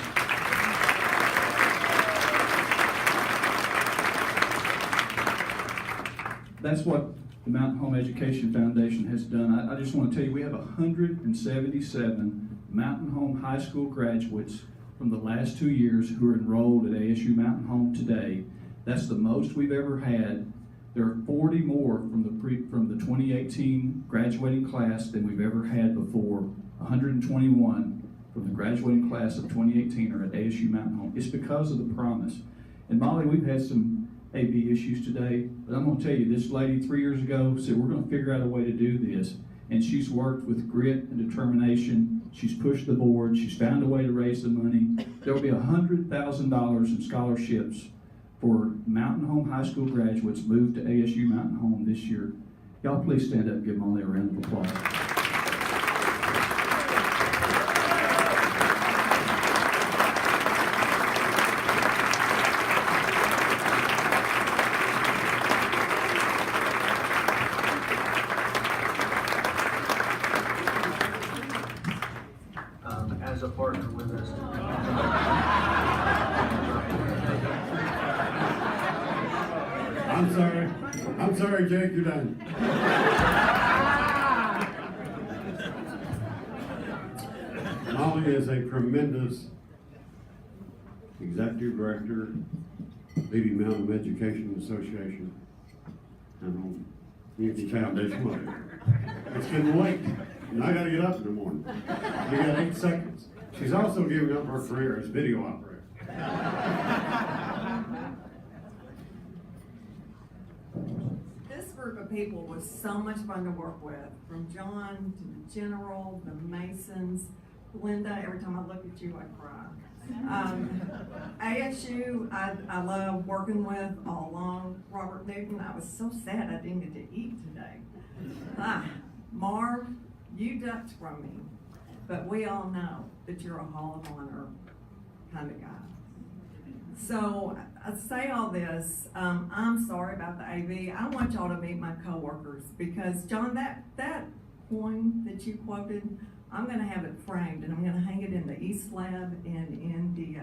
That's what the Mountain Home Education Foundation has done. I just want to tell you, we have 177 Mountain Home High School graduates from the last 2 years who are enrolled at ASU Mountain Home today. That's the most we've ever had. There are 40 more from the 2018 graduating class than we've ever had before. 121 from the graduating class of 2018 are at ASU Mountain Home. It's because of the promise. And Molly, we've had some AV issues today, but I'm going to tell you, this lady 3 years ago said, we're going to figure out a way to do this. And she's worked with grit and determination. She's pushed the board. She's found a way to raise the money. There will be $100,000 in scholarships for Mountain Home High School graduates moved to ASU Mountain Home this year. Y'all please stand up and give them all a round of applause. As a partner with us. I'm sorry, Jake, you're done. Molly is a tremendous executive director, leading Mountain Education Association and Community Foundation. It's getting late, and I gotta get up in the morning. We got 8 seconds. She's also giving up her career as video operator. This group of of people was so much fun to work with, from John to the General, the Masons, Linda. Every time I look at you, I cry. ASU, I love working with all along. Robert Newton, I was so sad I didn't get to eat today. Marv, you ducked from me, but we all know that you're a Hall of Honor kind of guy. So I say all this, I'm sorry about the AV. I want y'all to meet my coworkers because John, that poem that you quoted, I'm gonna have it framed and I'm gonna hang it in the East Lab and in the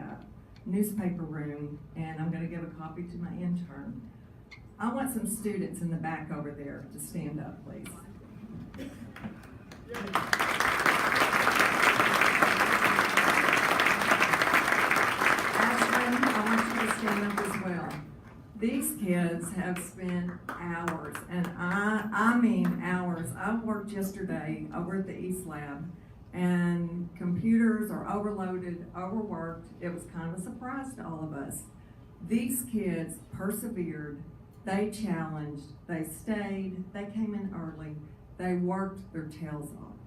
newspaper room, and I'm gonna give a copy to my intern. I want some students in the back over there to stand up, please. Stand up as well. These kids have spent hours, and I mean hours. I worked yesterday over at the East Lab, and computers are overloaded, overworked. It was kind of a surprise to all of us. These kids persevered, they challenged, they stayed, they came in early, they worked their tails off.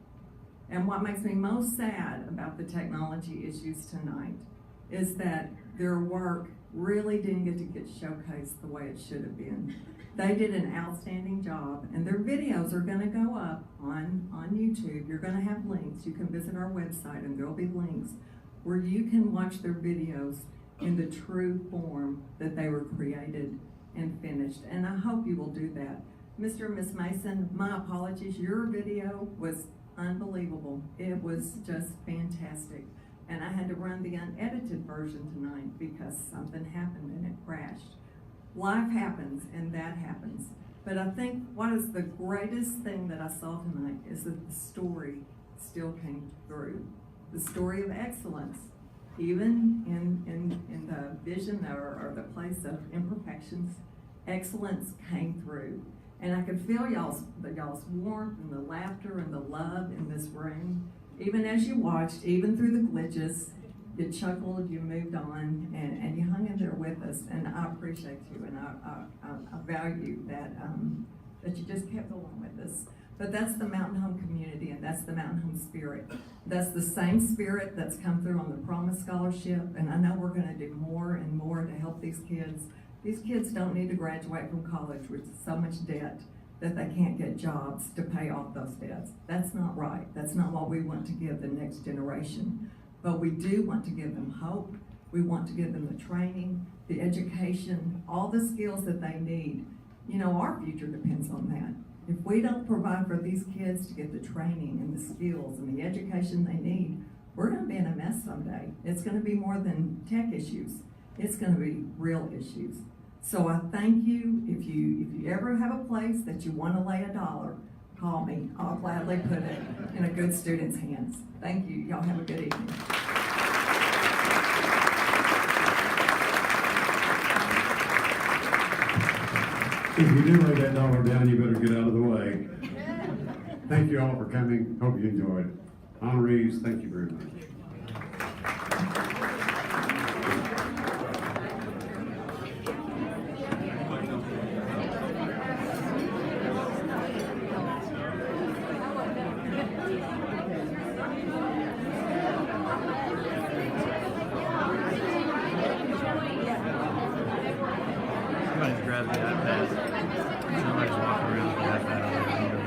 And what makes me most sad about the technology issues tonight is that their work really didn't get showcased the way it should have been. They did an outstanding job, and their videos are gonna go up on YouTube. You're gonna have links. You can visit our website and there'll be links where you can watch their videos in the true form that they were created and finished. And I hope you will do that. Mr. and Ms. Mason, my apologies. Your video was unbelievable. It was just fantastic. And I had to run the unedited version tonight because something happened and it crashed. Life happens and that happens. But I think what is the greatest thing that I saw tonight is that the story still came through. The story of excellence, even in the vision or the place of imperfections, excellence came through. And I could feel y'all's warmth and the laughter and the love in this room. Even as you watched, even through the glitches, you chuckled, you moved on, and you hung in there with us. And I appreciate you, and I value that that you just kept going with us. But that's the Mountain Home community, and that's the Mountain Home spirit. That's the same spirit that's come through on the Promise Scholarship, and I know we're going to do more and more to help these kids. These kids don't need to graduate from college with so much debt that they can't get jobs to pay off those debts. That's not right. That's not what we want to give the next generation. But we do want to give them hope. We want to give them the training, the education, all the skills that they need. You know, our future depends on that. If we don't provide for these kids to get the training and the skills and the education they need, we're gonna be in a mess someday. It's gonna be more than tech issues. It's gonna be real issues. So I thank you. If you ever have a place that you want to lay $1, call me. I'll gladly put it in a good student's hands. Thank you. Y'all have a good evening. If you do lay that $1 down, you better get out of the way. Thank you all for coming. Hope you enjoyed. Honorees, thank you very much. Somebody's grabbed the iPad. Somebody's walking around with the iPad on their hand.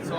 So